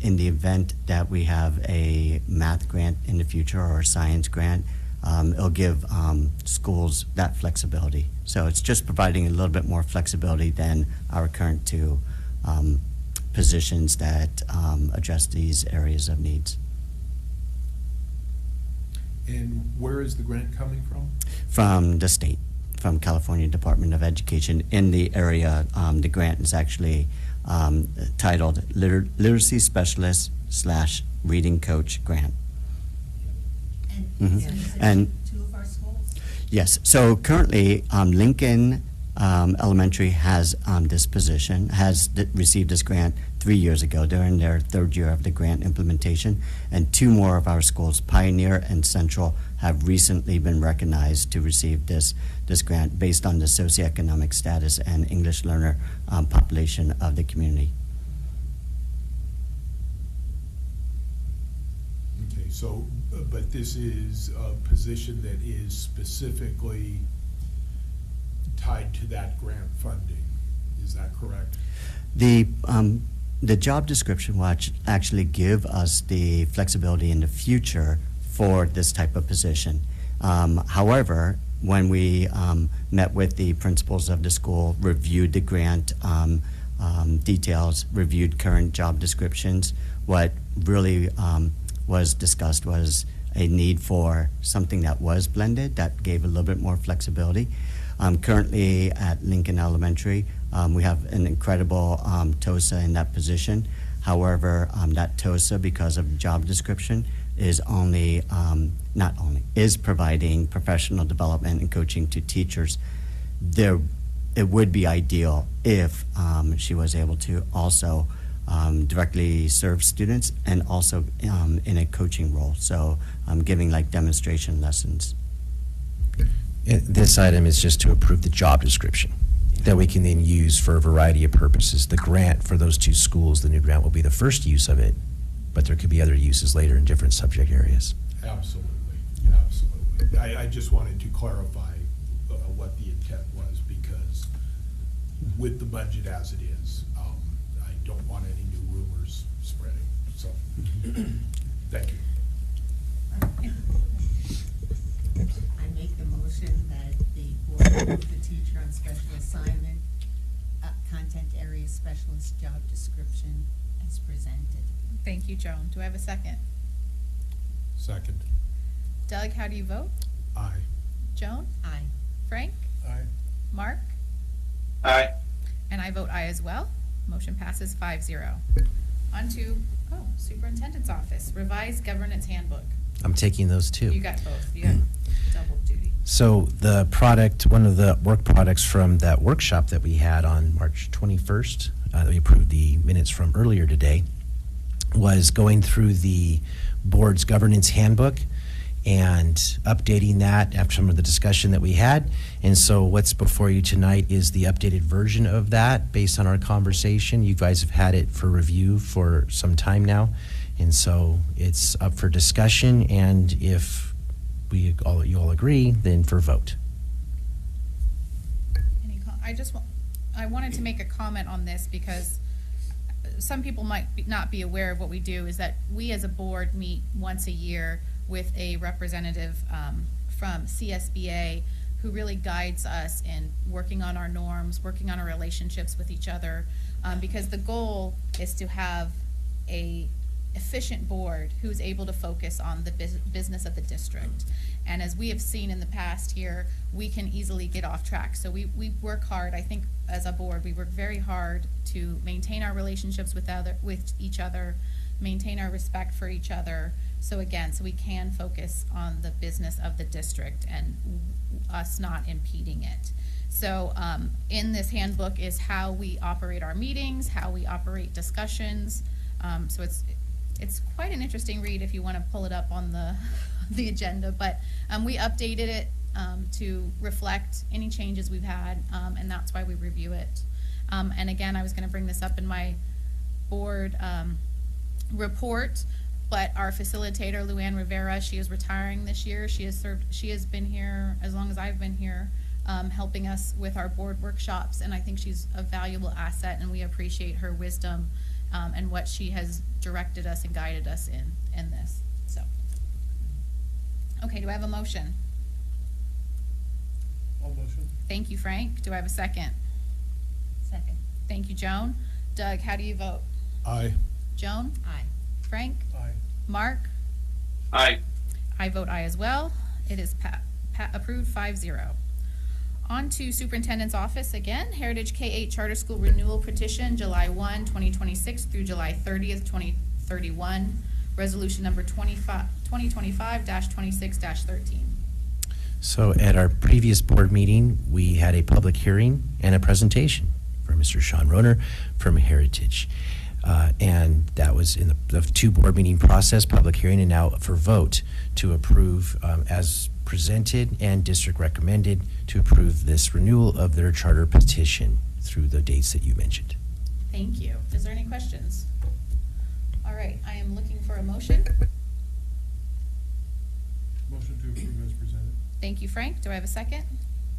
in the event that we have a math grant in the future or a science grant, it'll give schools that flexibility. So it's just providing a little bit more flexibility than our current 2 positions that address these areas of needs.
And where is the grant coming from?
From the state, from California Department of Education. In the area, the grant is actually titled Literacy Specialist / Reading Coach Grant.
And, so you said
And
2 of our schools?
yes, so currently Lincoln Elementary has this position, has received this grant 3 years ago. They're in their third year of the grant implementation, and 2 more of our schools, Pioneer and Central, have recently been recognized to receive this grant based on the socioeconomic status and English learner population of the community.
Okay, so, but this is a position that is specifically tied to that grant funding, is that correct?
The job description will actually give us the flexibility in the future for this type of position. However, when we met with the principals of the school, reviewed the grant details, reviewed current job descriptions, what really was discussed was a need for something that was blended, that gave a little bit more flexibility. Currently at Lincoln Elementary, we have an incredible TOSA in that position. However, that TOSA, because of job description, is only, is providing professional development and coaching to teachers. It would be ideal if she was able to also directly serve students and also in a coaching role, so giving like demonstration lessons.
This item is just to approve the job description that we can then use for a variety of purposes. The grant for those 2 schools, the new grant, will be the first use of it, but there could be other uses later in different subject areas.
Absolutely, absolutely. I just wanted to clarify what the intent was, because with the budget as it is, I don't want any new rumors spreading, so, thank you.
I make the motion that the board approve the teacher on special assignment, content area specialist job description as presented.
Thank you, Joan. Do I have a second?
Second.
Doug, how do you vote?
Aye.
Joan?
Aye.
Frank?
Aye.
Mark?
Aye.
And I vote aye as well. Motion passes 5-0. On to, Superintendent's Office, Revised Governance Handbook.
I'm taking those too.
You got both. You got double duty.
So the product, one of the work products from that workshop that we had on March 21st, that we approved the minutes from earlier today, was going through the board's governance handbook and updating that after some of the discussion that we had. And so what's before you tonight is the updated version of that based on our conversation. You guys have had it for review for some time now. And so it's up for discussion, and if you all agree, then for vote.
I wanted to make a comment on this because some people might not be aware of what we do, is that we as a board meet once a year with a representative from CSBA who really guides us in working on our norms, working on our relationships with each other, because the goal is to have a efficient board who's able to focus on the business of the district. And as we have seen in the past here, we can easily get off track. So we work hard. I think as a board, we work very hard to maintain our relationships with each other, maintain our respect for each other. So again, so we can focus on the business of the district and us not impeding it. So in this handbook is how we operate our meetings, how we operate discussions. So it's quite an interesting read if you want to pull it up on the agenda, but we updated it to reflect any changes we've had, and that's why we review it. And again, I was going to bring this up in my board report, but our facilitator, Luann Rivera, she is retiring this year. She has been here as long as I've been here, helping us with our board workshops, and I think she's a valuable asset, and we appreciate her wisdom and what she has directed us and guided us in this. So, okay, do I have a motion?
All motion.
Thank you, Frank. Do I have a second?
Second.
Thank you, Joan. Doug, how do you vote?
Aye.
Joan?
Aye.
Frank?
Aye.
Mark?
Aye.
I vote aye as well. It is approved 5-0. On to Superintendent's Office again. Heritage K-8 Charter School Renewal Petition, July 1, 2026 through July 30th, 2031. Resolution number 2025-26-13.
So at our previous board meeting, we had a public hearing and a presentation for Mr. Sean Roner from Heritage. And that was in the two board meeting process, public hearing, and now for vote to approve as presented and district recommended to approve this renewal of their charter petition through the dates that you mentioned.
Thank you. Is there any questions? All right, I am looking for a motion.
Motion to approve as presented.
Thank you, Frank. Do I have a second?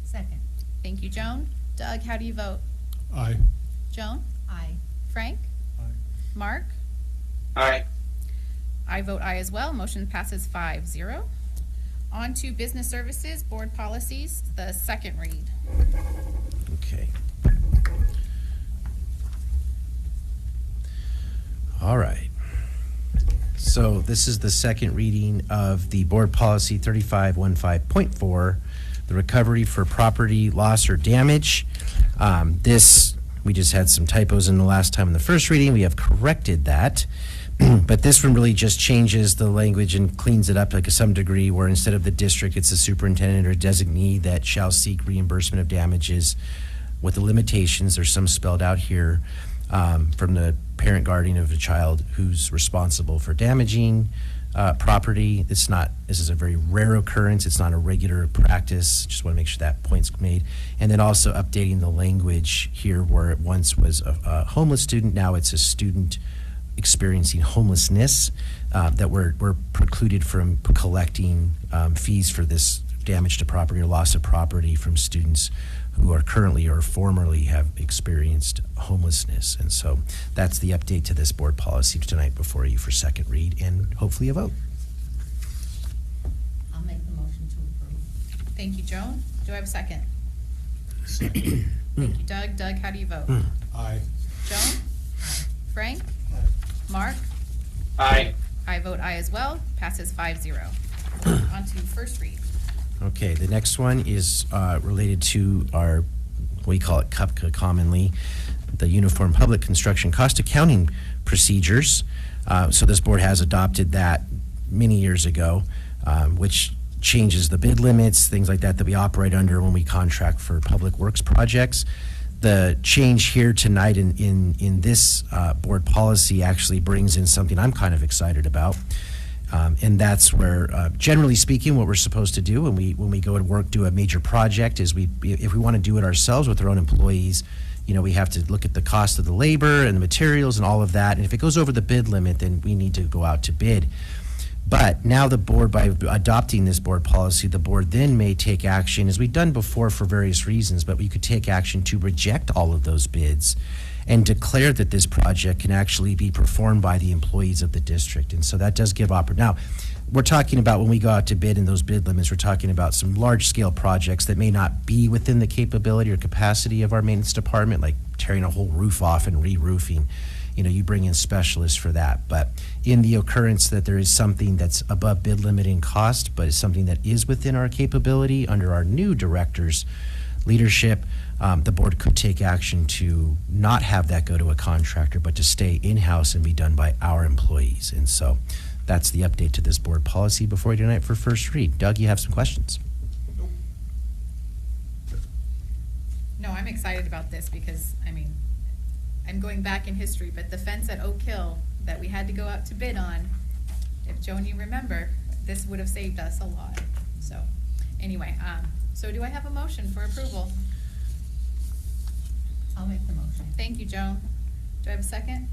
Second.
Thank you, Joan. Doug, how do you vote?
Aye.
Joan?
Aye.
Frank?
Aye.
Mark?
Aye.
I vote aye as well. Motion passes 5-0. On to business services, board policies, the second read.
Okay. All right. So this is the second reading of the board policy 3515.4, the recovery for property loss or damage. We just had some typos in the last time in the first reading. We have corrected that. But this one really just changes the language and cleans it up like to some degree, where instead of the district, it's the superintendent or designee that shall seek reimbursement of damages with the limitations. There's some spelled out here from the parent guardian of a child who's responsible for damaging property. This is a very rare occurrence. It's not a regular practice. Just want to make sure that point's made. And then also updating the language here where it once was a homeless student, now it's a student experiencing homelessness, that we're precluded from collecting fees for this damage to property or loss of property from students who are currently or formerly have experienced homelessness. And so that's the update to this board policy tonight before you for second read and hopefully a vote.
I'll make the motion to approve.
Thank you, Joan. Do I have a second? Thank you, Doug. Doug, how do you vote?
Aye.
Joan? Frank? Mark?
Aye.
I vote aye as well. Passes 5-0. On to first read.
Okay, the next one is related to our, we call it CUPCA commonly, the Uniform Public Construction Cost Accounting Procedures. So this board has adopted that many years ago, which changes the bid limits, things like that we operate under when we contract for public works projects. The change here tonight in this board policy actually brings in something I'm kind of excited about. And that's where, generally speaking, what we're supposed to do when we go to work, do a major project, is if we want to do it ourselves with our own employees, we have to look at the cost of the labor and the materials and all of that. And if it goes over the bid limit, then we need to go out to bid. But now the board, by adopting this board policy, the board then may take action, as we've done before for various reasons, but we could take action to reject all of those bids and declare that this project can actually be performed by the employees of the district. And so that does give Now, we're talking about when we go out to bid in those bid limits, we're talking about some large-scale projects that may not be within the capability or capacity of our maintenance department, like tearing a whole roof off and re-roofing. You bring in specialists for that. But in the occurrence that there is something that's above bid limit in cost, but is something that is within our capability under our new director's leadership, the board could take action to not have that go to a contractor, but to stay in-house and be done by our employees. And so that's the update to this board policy before we do tonight for first read. Doug, you have some questions?
No, I'm excited about this because, I'm going back in history, but the fence at Oak Hill that we had to go out to bid on, if Joan, you remember, this would have saved us a lot. So anyway, so do I have a motion for approval?
I'll make the motion.
Thank you, Joan. Do I have a second?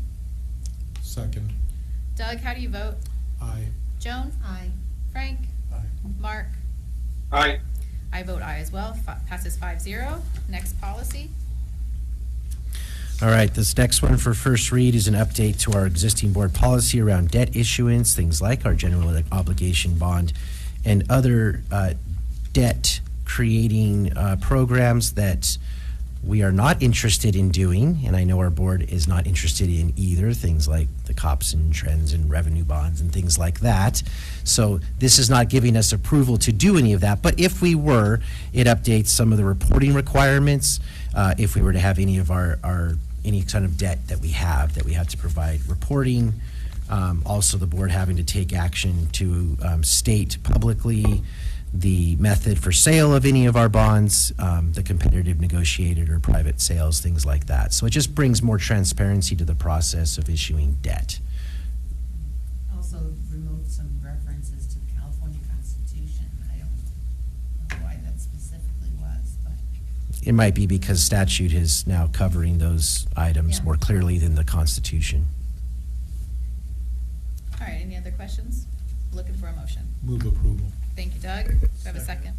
Second.
Doug, how do you vote?
Aye.
Joan?
Aye.
Frank?
Aye.
Mark?
Aye.
I vote aye as well. Passes 5-0. Next policy.
All right, this next one for first read is an update to our existing board policy around debt issuance, things like our general obligation bond and other debt creating programs that we are not interested in doing, and I know our board is not interested in either, things like the COPS and trends and revenue bonds and things like that. So this is not giving us approval to do any of that, but if we were, it updates some of the reporting requirements. If we were to have any of any kind of debt that we have to provide reporting. Also the board having to take action to state publicly the method for sale of any of our bonds, the competitive negotiated or private sales, things like that. So it just brings more transparency to the process of issuing debt.
Also remove some references to the California Constitution. I don't know why that specifically was, but.
It might be because statute is now covering those items
Yeah.
more clearly than the Constitution.
All right, any other questions? Looking for a motion.
Move approval.
Thank you, Doug. Do I have a second?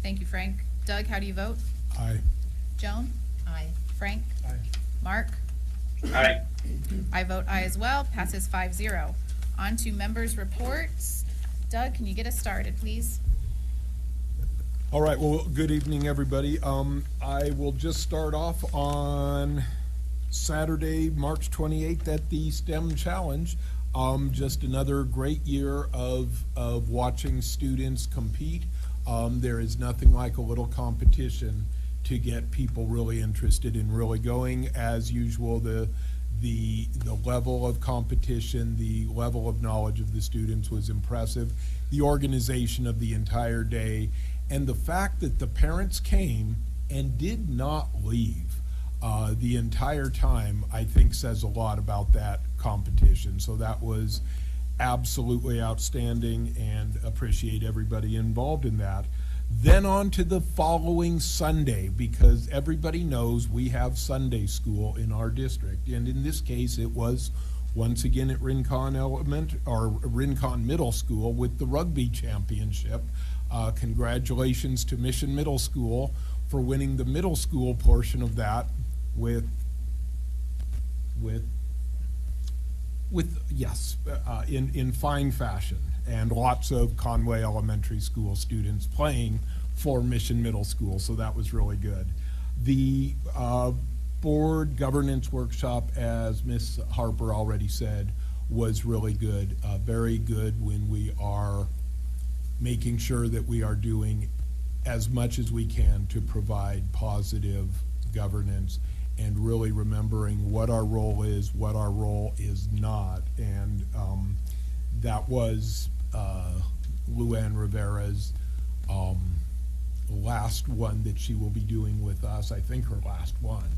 Thank you, Frank. Doug, how do you vote?
Aye.
Joan?
Aye.
Frank?
Aye.
Mark?
Aye.
I vote aye as well, passes 5-0. On to members' reports. Doug, can you get us started, please?
All right, well, good evening, everybody. I will just start off on Saturday, March 28th at the STEM Challenge. Just another great year of watching students compete. There is nothing like a little competition to get people really interested in really going. As usual, the level of competition, the level of knowledge of the students was impressive. The organization of the entire day, and the fact that the parents came and did not leave the entire time, I think says a lot about that competition. So that was absolutely outstanding, and appreciate everybody involved in that. Then on to the following Sunday, because everybody knows we have Sunday school in our district, and in this case it was once again at Rincon Rincon Middle School with the rugby championship. Congratulations to Mission Middle School for winning the middle school portion of that in fine fashion, and lots of Conway Elementary School students playing for Mission Middle School, so that was really good. The board governance workshop, as Ms. Harper already said, was really good. Very good when we are making sure that we are doing as much as we can to provide positive governance, and really remembering what our role is, what our role is not. And that was Luann Rivera's last one that she will be doing with us, I think her last one.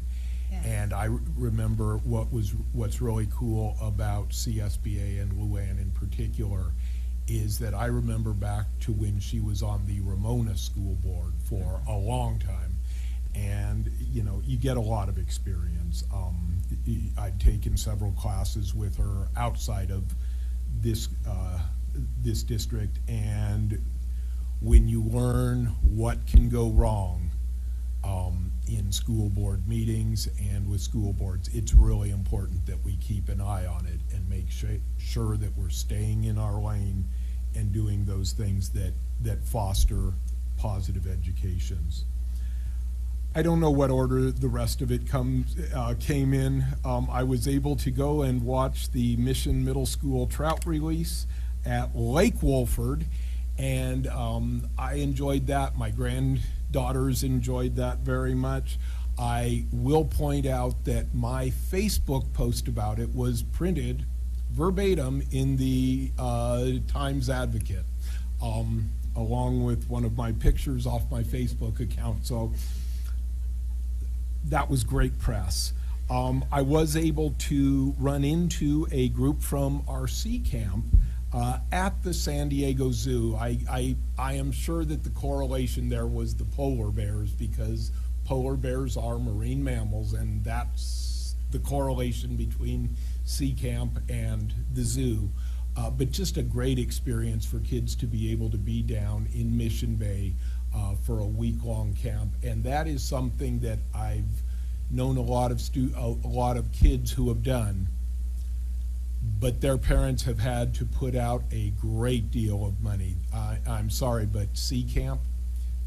Yes.
And I remember what's really cool about CSBA and Luann in particular is that I remember back to when she was on the Ramona School Board for a long time. And, you know, you get a lot of experience. I'd taken several classes with her outside of this district, and when you learn what can go wrong in school board meetings and with school boards, it's really important that we keep an eye on it and make sure that we're staying in our lane and doing those things that foster positive educations. I don't know what order the rest of it came in. I was able to go and watch the Mission Middle School trout release at Lake Wolford, and I enjoyed that. My granddaughters enjoyed that very much. I will point out that my Facebook post about it was printed verbatim in the Times Advocate, along with one of my pictures off my Facebook account. So that was great press. I was able to run into a group from RC camp at the San Diego Zoo. I am sure that the correlation there was the polar bears, because polar bears are marine mammals, and that's the correlation between Sea Camp and the zoo. But just a great experience for kids to be able to be down in Mission Bay for a week-long camp, and that is something that I've known a lot of kids who have done, but their parents have had to put out a great deal of money. I'm sorry, but Sea Camp,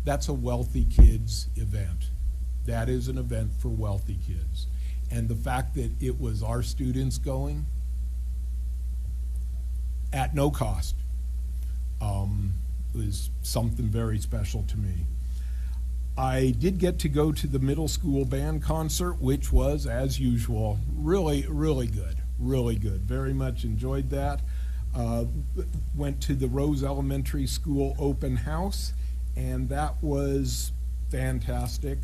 that's a wealthy kids event. That is an event for wealthy kids. And the fact that it was our students going at no cost was something very special to me. I did get to go to the middle school band concert, which was, as usual, really, really good. Really good. Very much enjoyed that. Went to the Rose Elementary School open house, and that was fantastic.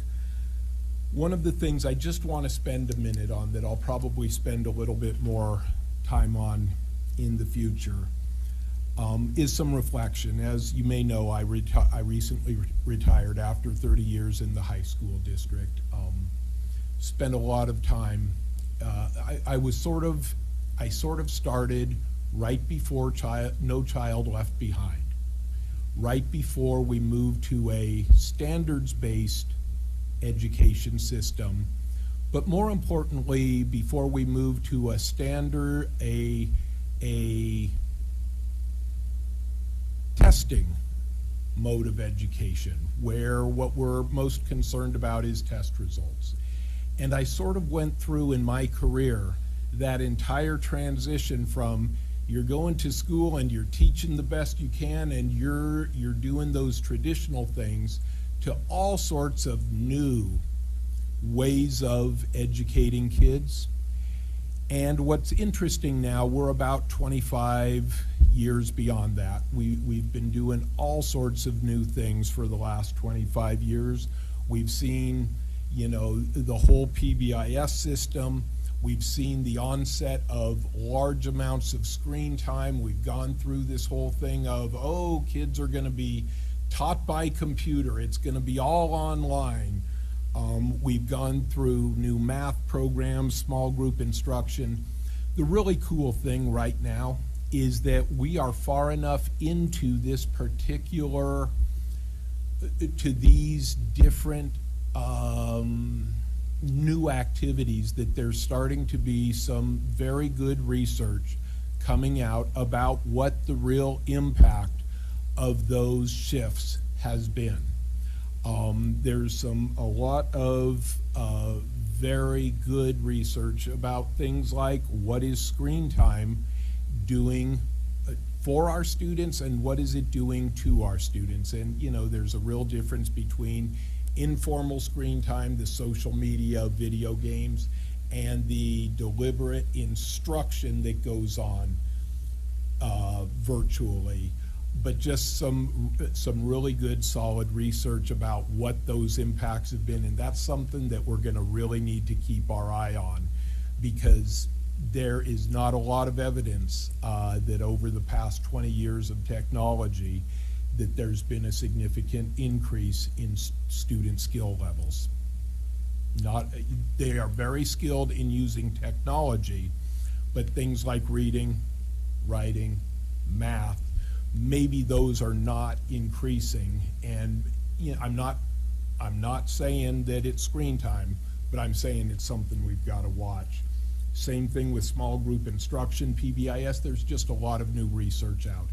One of the things I just want to spend a minute on that I'll probably spend a little bit more time on in the future is some reflection. As you may know, I recently retired after 30 years in the high school district. Spent a lot of time. I sort of started right before No Child Left Behind, right before we moved to a standards-based education system, but more importantly, before we moved to a testing mode of education, where what we're most concerned about is test results. And I sort of went through in my career that entire transition from you're going to school and you're teaching the best you can and you're doing those traditional things to all sorts of new ways of educating kids. And what's interesting now, we're about 25 years beyond that. We've been doing all sorts of new things for the last 25 years. We've seen, you know, the whole PBIS system. We've seen the onset of large amounts of screen time. We've gone through this whole thing of, oh, kids are going to be taught by computer. It's going to be all online. We've gone through new math programs, small group instruction. The really cool thing right now is that we are far enough into this particular, to these different new activities, that there's starting to be some very good research coming out about what the real impact of those shifts has been. There's a lot of very good research about things like what is screen time doing for our students and what is it doing to our students. And, you know, there's a real difference between informal screen time, the social media, video games, and the deliberate instruction that goes on virtually. But just some really good, solid research about what those impacts have been, and that's something that we're going to really need to keep our eye on, because there is not a lot of evidence that over the past 20 years of technology that there's been a significant increase in student skill levels. They are very skilled in using technology, but things like reading, writing, math, maybe those are not increasing. And you know, I'm not saying that it's screen time, but I'm saying it's something we've got to watch. Same thing with small group instruction, PBIS. There's just a lot of new research out,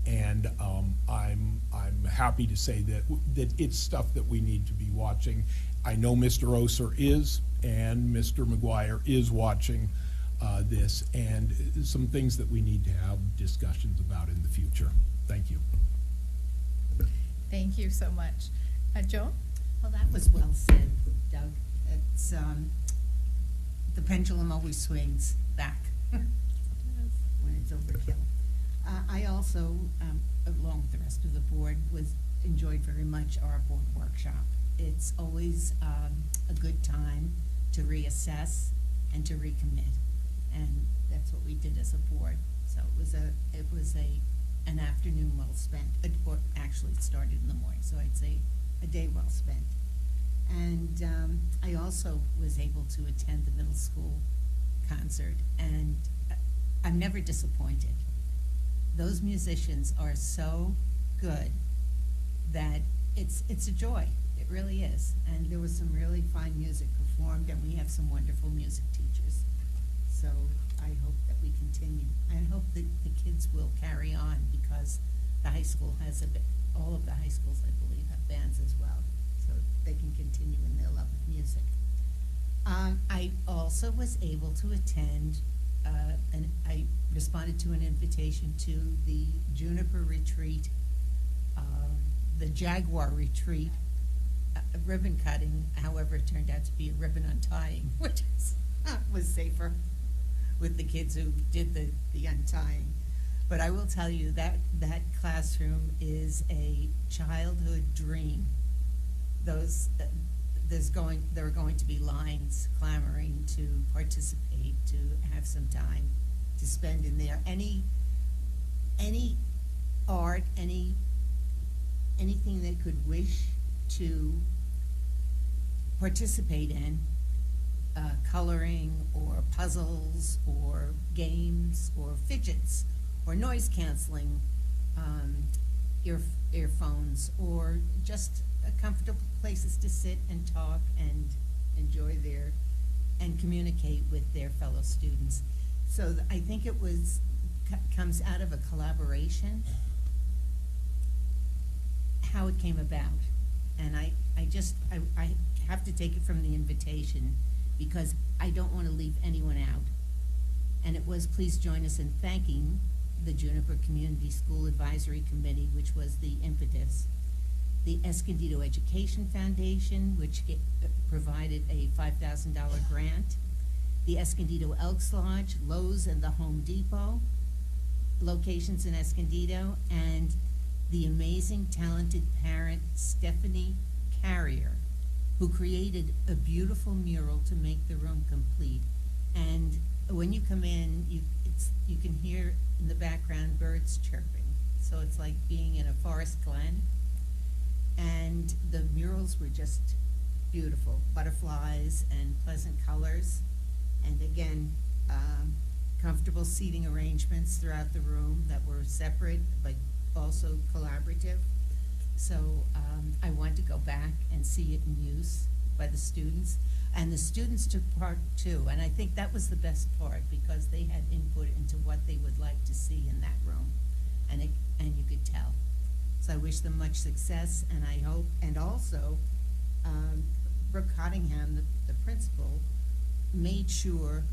and I'm happy to say that it's stuff that we need to be watching. I know Mr. Oser is, and Mr. McGuire is watching this, and some things that we need to have discussions about in the future. Thank you.
Thank you so much. Joan?
Well, that was well said, Doug. It's the pendulum always swings back when it's overkill. I also, along with the rest of the board, enjoyed very much our board workshop. It's always a good time to reassess and to recommit, and that's what we did as a board. So it was an afternoon well spent, or actually it started in the morning, so I'd say a day well spent. And I also was able to attend the middle school concert, and I'm never disappointed. Those musicians are so good that it's a joy. It really is. And there was some really fine music performed, and we have some wonderful music teachers. So I hope that we continue. I hope that the kids will carry on, because the high school has all of the high schools, I believe, have bands as well, so they can continue in their love of music. I also was able to attend, and I responded to an invitation to the Juniper Retreat, the Jaguar Retreat, ribbon cutting. However, it turned out to be a ribbon untying, which was safer with the kids who did the untying. But I will tell you that that classroom is a childhood dream. Those there are going to be lines clamoring to participate, to have some time to spend in there. Any art, anything they could wish to participate in, coloring or puzzles or games or fidgets or noise canceling earphones or just comfortable places to sit and talk and enjoy and communicate with their fellow students. So I think it comes out of a collaboration, how it came about. And I have to take it from the invitation because I don't want to leave anyone out. And it was, please join us in thanking the Juniper Community School Advisory Committee, which was the impetus. The Escondido Education Foundation, which provided a $5,000 grant. The Escondido Elks Lodge, Lowe's and the Home Depot, locations in Escondido, and the amazing, talented parent, Stephanie Carrier, who created a beautiful mural to make the room complete. And when you come in, you can hear in the background birds chirping. So it's like being in a forest glen. And the murals were just beautiful, butterflies and pleasant colors. And again, comfortable seating arrangements throughout the room that were separate but also collaborative. So I want to go back and see it in use by the students. And the students took part too. And I think that was the best part because they had input into what they would like to see in that room. And you could tell. So I wish them much success, and I hope, and also, Brooke Cottingham, the principal, made sure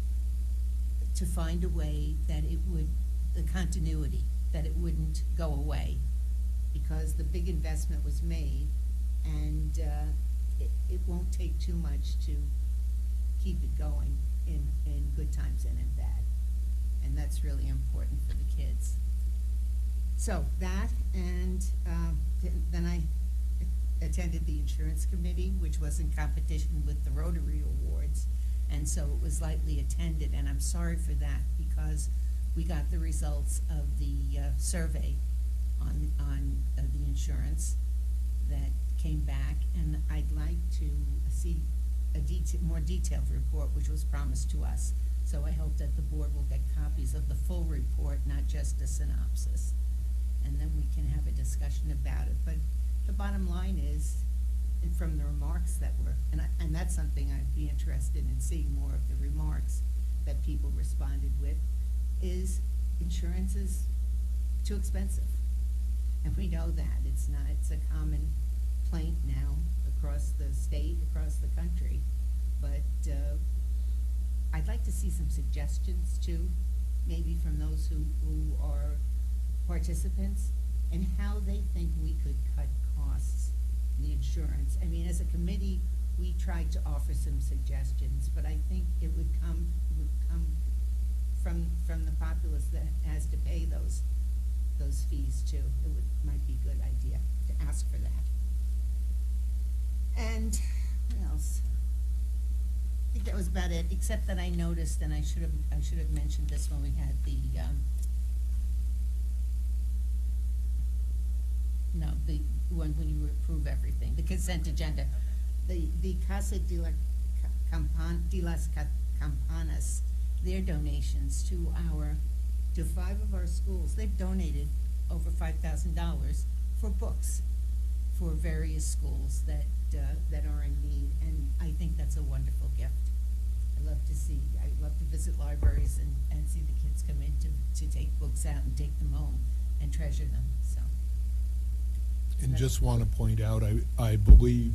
to find a way that the continuity, that it wouldn't go away, because the big investment was made, and it won't take too much to keep it going in good times and in bad. And that's really important for the kids. So that, and then I attended the insurance committee, which was in competition with the Rotary Awards, and so it was lightly attended, and I'm sorry for that because we got the results of the survey on the insurance that came back, and I'd like to see a more detailed report, which was promised to us. So I hope that the board will get copies of the full report, not just a synopsis. And then we can have a discussion about it. But the bottom line is, and from the remarks that were, and that's something I'd be interested in seeing more of the remarks that people responded with, is insurance is too expensive. And we know that. It's a common plaint now across the state, across the country. But I'd like to see some suggestions too, maybe from those who are participants, and how they think we could cut costs in the insurance. I mean, as a committee, we tried to offer some suggestions, but I think it would come from the populace that has to pay those fees too. Might be a good idea to ask for that. And what else? I think that was about it, except that I noticed, and I should have mentioned this when we had the when you approve everything, the consent agenda, the Casa de las Campanas, their donations to 5 of our schools, they've donated over $5,000 for books for various schools that are in need, and I think that's a wonderful gift. I love to visit libraries and see the kids come in to take books out and take them home and treasure them, so.
And just want to point out, I believe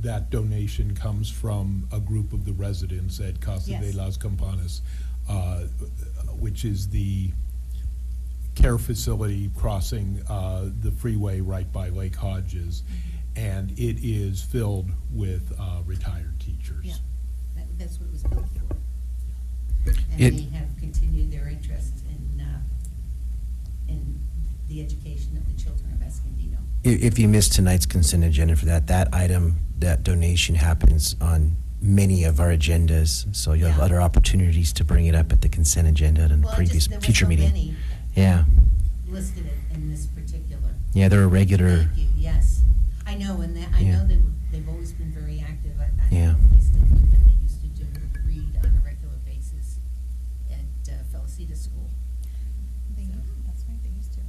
that donation comes from a group of the residents at Casa de las Campanas, which is the care facility crossing the freeway right by Lake Hodges, and it is filled with retired teachers.
Yeah, that's what it was built for. And they have continued their interest in the education of the children of Escondido.
If you missed tonight's consent agenda for that item, that donation happens on many of our agendas, so you'll have other opportunities to bring it up at the consent agenda and
Well, there were
future
so
meeting.
many
Yeah.
listed it in this particular.
Yeah, they're a regular.
Thank you, yes. I know, and I
Yeah.
know they've always been very active. I
Yeah.
don't know if they still do, but they used to do read on a regular basis at Felicita School.
That's right, they used to.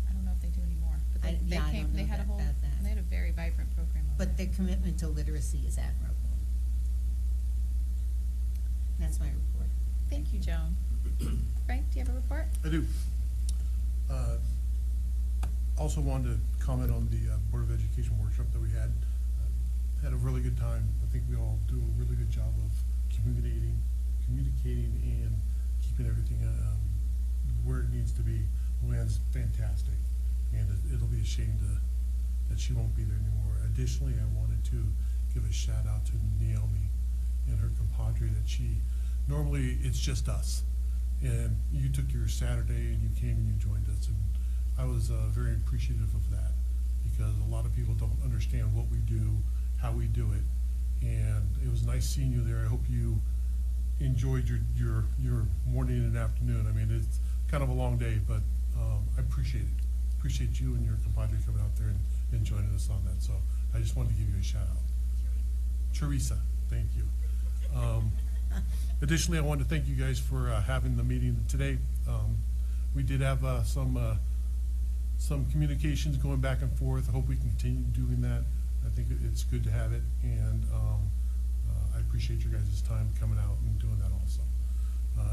I don't know if they do anymore, but
I don't
they
know
had a whole,
about that.
they had a very vibrant program. over
But
there.
their commitment to literacy is admirable. That's my report.
Thank you, Joan. Frank, do you have a report?
I do. Also wanted to comment on the Board of Education workshop that we had. Had a really good time. I think we all do a really good job of communicating and keeping everything where it needs to be. Luann's fantastic, and it'll be a shame that she won't be there anymore. Additionally, I wanted to give a shout out to Naomi and her compadre that normally it's just us. And you took your Saturday and you came and you joined us, and I was very appreciative of that, because a lot of people don't understand what we do, how we do it, and it was nice seeing you there. I hope you enjoyed your morning and afternoon. I mean, it's kind of a long day, but I appreciate it. Appreciate you and your compadre coming out there and joining us on that. So I just wanted to give you a shout out. Teresa, thank you. Additionally, I wanted to thank you guys for having the meeting today. We did have some communications going back and forth. I hope we continue doing that. I think it's good to have it, and I appreciate your guys' time coming out and doing that also.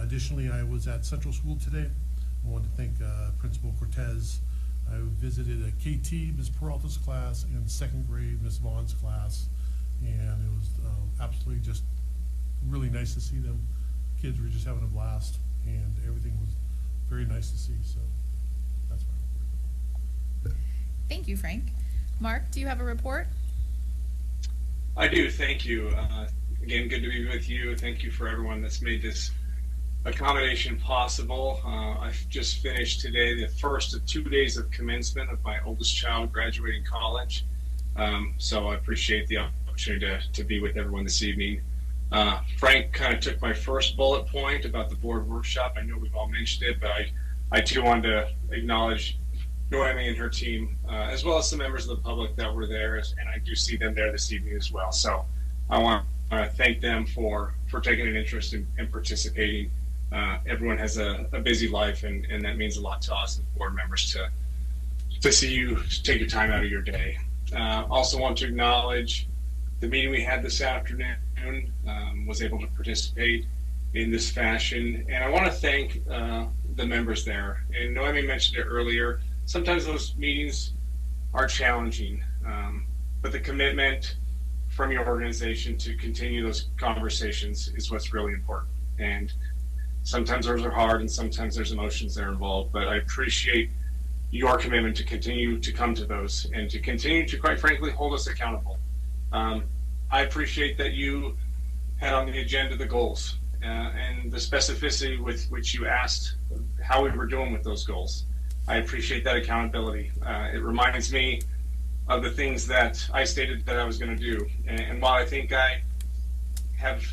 Additionally, I was at Central School today. I wanted to thank Principal Cortez. I visited a KT, Ms. Peralta's class, and second grade, Ms. Vaughn's class, and it was absolutely just really nice to see them. Kids were just having a blast, and everything was very nice to see, so that's my report.
Thank you, Frank. Mark, do you have a report?
I do, thank you. Again, good to be with you. Thank you for everyone that's made this accommodation possible. I've just finished today the first of 2 days of commencement of my oldest child graduating college. So I appreciate the opportunity to be with everyone this evening. Frank kind of took my first bullet point about the board workshop. I know we've all mentioned it, but I too wanted to acknowledge Noemi and her team, as well as some members of the public that were there, and I do see them there this evening as well. So I want to thank them for taking an interest in participating. Everyone has a busy life, and that means a lot to us as board members to see you take your time out of your day. Also want to acknowledge the meeting we had this afternoon. Was able to participate in this fashion, and I want to thank the members there. And Noemi mentioned it earlier. Sometimes those meetings are challenging, but the commitment from your organization to continue those conversations is what's really important. And sometimes those are hard, and sometimes there's emotions that are involved. But I appreciate your commitment to continue to come to those and to continue to, quite frankly, hold us accountable. I appreciate that you had on the agenda the goals and the specificity with which you asked how we were doing with those goals. I appreciate that accountability. It reminds me of the things that I stated that I was going to do. And while I think I have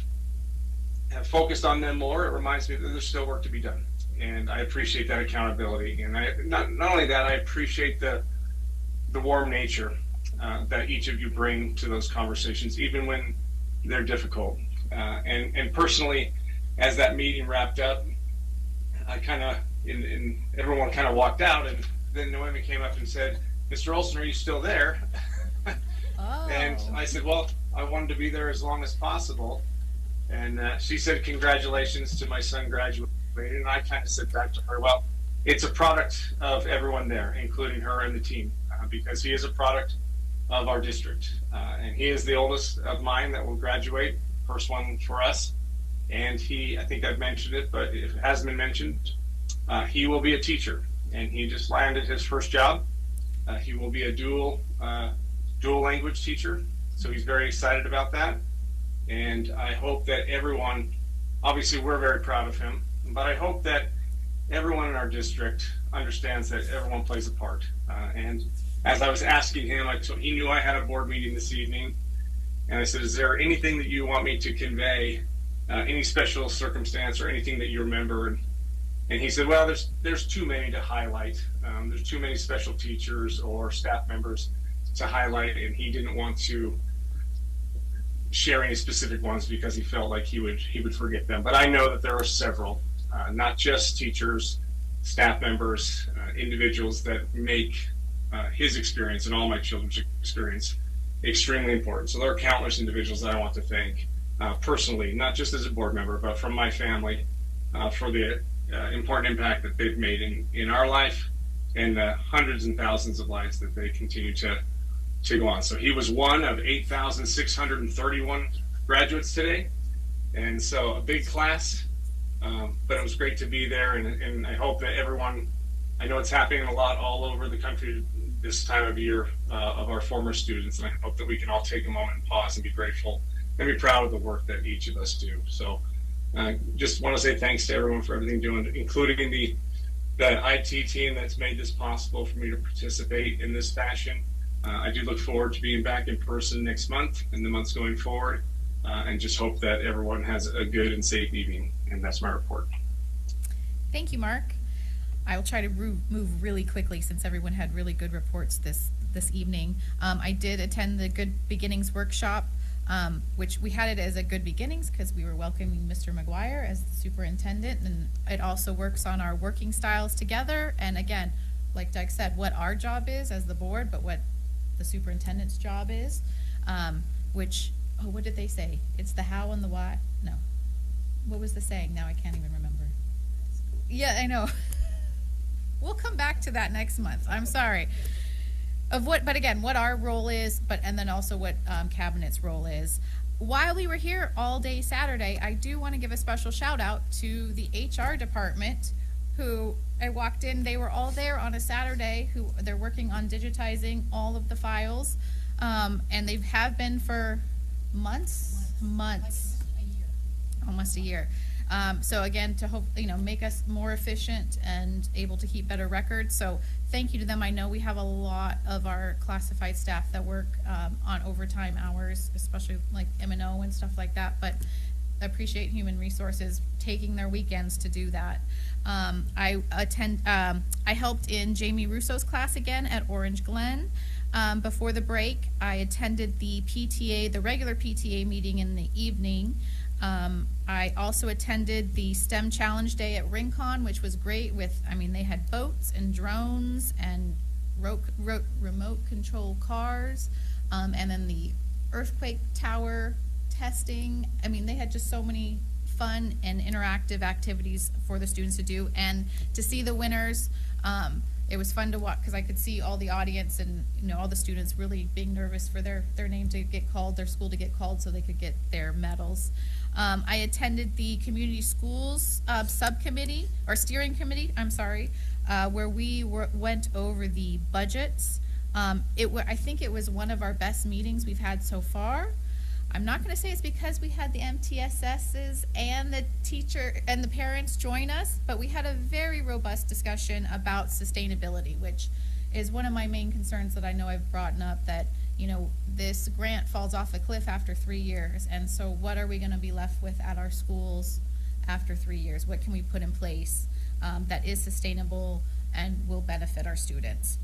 focused on them more, it reminds me that there's still work to be done. And I appreciate that accountability. And not only that, I appreciate the warm nature that each of you bring to those conversations, even when they're difficult. And personally, as that meeting wrapped up, I kind of, everyone kind of walked out, and then Noemi came up and said, "Mr. Olson, are you still there?"
Oh.
And I said, "Well, I wanted to be there as long as possible." And she said, "Congratulations to my son graduating." And I kind of said back to her, "Well, it's a product of everyone there, including her and the team, because he is a product of our district. And he is the oldest of mine that will graduate, first one for us. And I think I've mentioned it, but if it hasn't been mentioned, he will be a teacher. And he just landed his first job. He will be a dual language teacher. So he's very excited about that. And I hope that everyone, obviously we're very proud of him, but I hope that everyone in our district understands that everyone plays a part. And as I was asking him, he knew I had a board meeting this evening, and I said, is there anything that you want me to convey, any special circumstance or anything that you remember? And he said, well, there's too many to highlight. There's too many special teachers or staff members to highlight, and he didn't want to share any specific ones because he felt like he would forget them. But I know that there are several, not just teachers, staff members, individuals that make his experience and all my children's experience extremely important. So there are countless individuals that I want to thank personally, not just as a board member, but from my family for the important impact that they've made in our life and the hundreds and thousands of lives that they continue to go on. So he was one of 8,631 graduates today, and so a big class, but it was great to be there, and I hope that everyone, I know it's happening a lot all over the country this time of year of our former students, and I hope that we can all take a moment and pause and be grateful and be proud of the work that each of us do. So just want to say thanks to everyone for everything doing, including the IT team that's made this possible for me to participate in this fashion. I do look forward to being back in person next month and the months going forward, and just hope that everyone has a good and safe evening. And that's my report.
Thank you, Mark. I will try to move really quickly since everyone had really good reports this evening. I did attend the Good Beginnings workshop, which we had it as a Good Beginnings because we were welcoming Mr. McGuire as the superintendent, and it also works on our working styles together. And again, like Doug said, what our job is as the board, but what the superintendent's job is, which, oh, what did they say? It's the how and the why. No. What was the saying? Now I can't even remember. Yeah, I know. We'll come back to that next month. I'm sorry. But again, what our role is, and then also what Cabinet's role is. While we were here all day Saturday, I do want to give a special shout out to the HR department, who I walked in, they were all there on a Saturday, they're working on digitizing all of the files, and they have been for months, almost a year. So again, to hope, make us more efficient and able to keep better records. So thank you to them. I know we have a lot of our classified staff that work on overtime hours, especially like M&O and stuff like that, but appreciate Human Resources taking their weekends to do that. I helped in Jamie Russo's class again at Orange Glen. Before the break, I attended the PTA, the regular PTA meeting in the evening. I also attended the STEM Challenge Day at Rincon, which was great they had boats and drones and remote control cars, and then the earthquake tower testing. They had just so many fun and interactive activities for the students to do, and to see the winners. It was fun to watch because I could see all the audience and all the students really being nervous for their name to get called, their school to get called, so they could get their medals. I attended the community schools subcommittee or steering committee. Where we went over the budgets. I think it was one of our best meetings we've had so far. I'm not going to say it's because we had the MTSSs and the teacher and the parents join us, but we had a very robust discussion about sustainability, which is one of my main concerns that I know I've brought up, that this grant falls off a cliff after 3 years, and so what are we going to be left with at our schools after 3 years? What can we put in place that is sustainable and will benefit our students?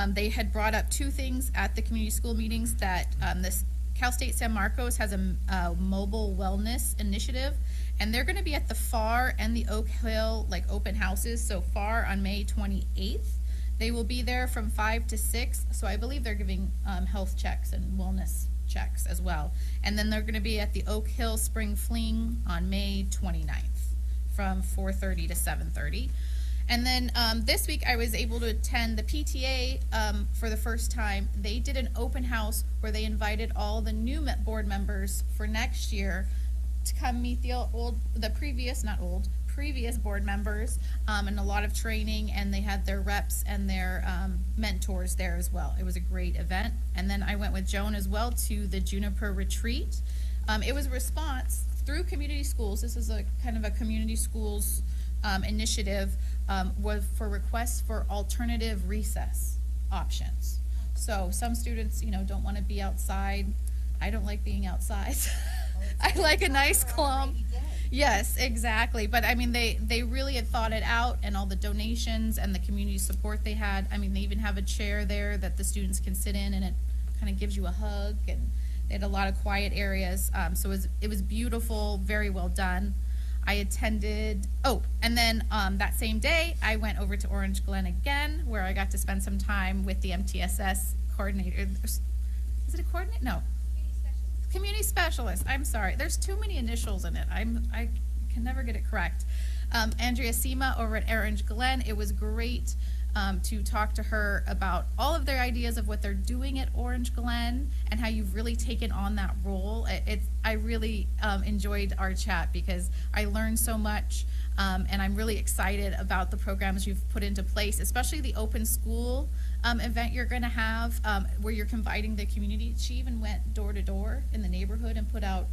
They had brought up two things at the community school meetings, that this Cal State San Marcos has a mobile wellness initiative, and they're going to be at the FAR and the Oak Hill open houses. So FAR on May 28th. They will be there from 5 to 6. So I believe they're giving health checks and wellness checks as well. And then they're going to be at the Oak Hill Spring Fling on May 29th from 4:30 to 7:30. And then this week I was able to attend the PTA for the first time. They did an open house where they invited all the new board members for next year to come meet the previous board members, and a lot of training, and they had their reps and their mentors there as well. It was a great event. And then I went with Joan as well to the Juniper Retreat. It was a response through community schools. This is a kind of a community schools initiative was for requests for alternative recess options. So some students, don't want to be outside. I don't like being outside. I like a nice clump. Yes, exactly. But I mean, they really had thought it out, and all the donations and the community support they had. I mean, they even have a chair there that the students can sit in, and it kind of gives you a hug, and they had a lot of quiet areas. So it was beautiful, very well done. I attended, and then that same day, I went over to Orange Glen again, where I got to spend some time with the MTSS coordinator. Is it a coordinator? No. Community specialist. I'm sorry. There's too many initials in it. I can never get it correct. Andrea Sema over at Orange Glen. It was great to talk to her about all of their ideas of what they're doing at Orange Glen and how you've really taken on that role. I really enjoyed our chat because I learned so much, and I'm really excited about the programs you've put into place, especially the open school event you're going to have, where you're inviting the community. She even went door to door in the neighborhood and put out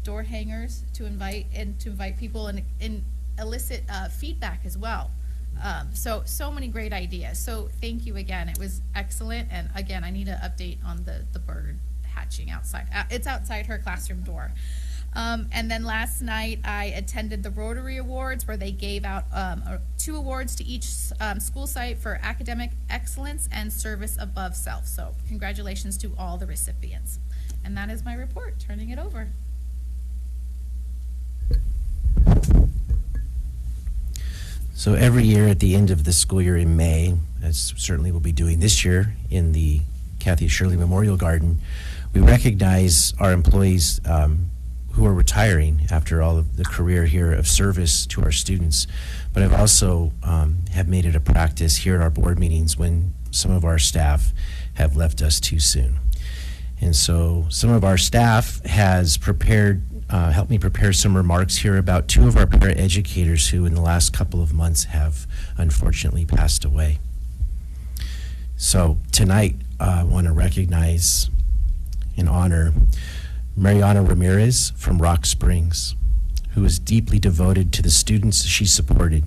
door hangers to invite people and elicit feedback as well. So many great ideas. So thank you again. It was excellent. And again, I need an update on the bird hatching outside. It's outside her classroom door. And then last night I attended the Rotary Awards, where they gave out 2 awards to each school site for academic excellence and service above self. So congratulations to all the recipients. And that is my report. Turning it over.
So every year at the end of the school year in May, as certainly we'll be doing this year in the Kathy Shirley Memorial Garden, we recognize our employees who are retiring after all of the career here of service to our students. But I've also have made it a practice here at our board meetings when some of our staff have left us too soon. And so some of our staff has prepared, helped me prepare some remarks here about 2 of our paraeducators who in the last couple of months have unfortunately passed away. So tonight I want to recognize and honor Mariana Ramirez from Rock Springs, who was deeply devoted to the students she supported.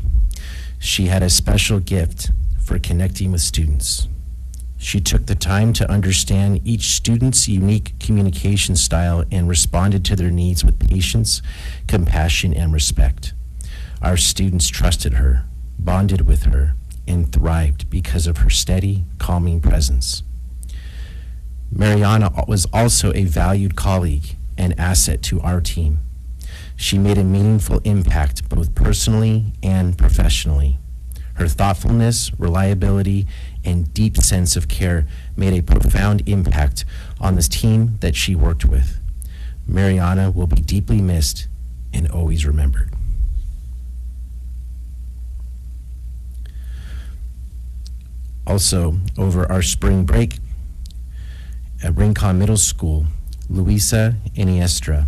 She had a special gift for connecting with students. She took the time to understand each student's unique communication style and responded to their needs with patience, compassion, and respect. Our students trusted her, bonded with her, and thrived because of her steady, calming presence. Mariana was also a valued colleague and asset to our team. She made a meaningful impact both personally and professionally. Her thoughtfulness, reliability, and deep sense of care made a profound impact on this team that she worked with. Mariana will be deeply missed and always remembered. Also, over our spring break, at Rincon Middle School, Luisa Iniestra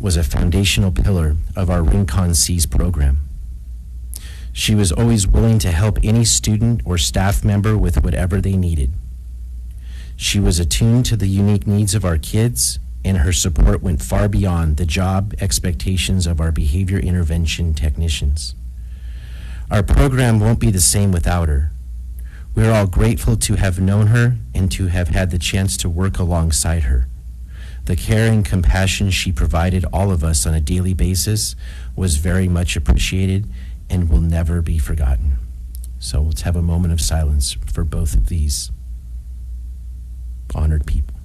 was a foundational pillar of our Rincon Seas program. She was always willing to help any student or staff member with whatever they needed. She was attuned to the unique needs of our kids, and her support went far beyond the job expectations of our behavior intervention technicians. Our program won't be the same without her. We're all grateful to have known her and to have had the chance to work alongside her. The care and compassion she provided all of us on a daily basis was very much appreciated and will never be forgotten. So let's have a moment of silence for both of these honored people.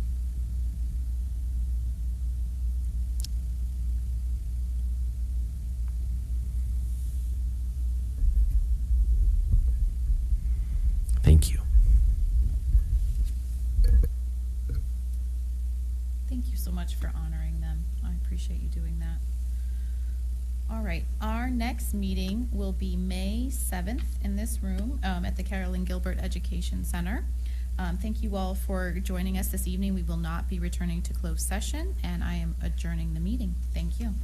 Thank you.
Thank you so much for honoring them. I appreciate you doing that. All right, our next meeting will be May 7th in this room at the Carolyn Gilbert Education Center. Thank you all for joining us this evening. We will not be returning to closed session, and I am adjourning the meeting. Thank you.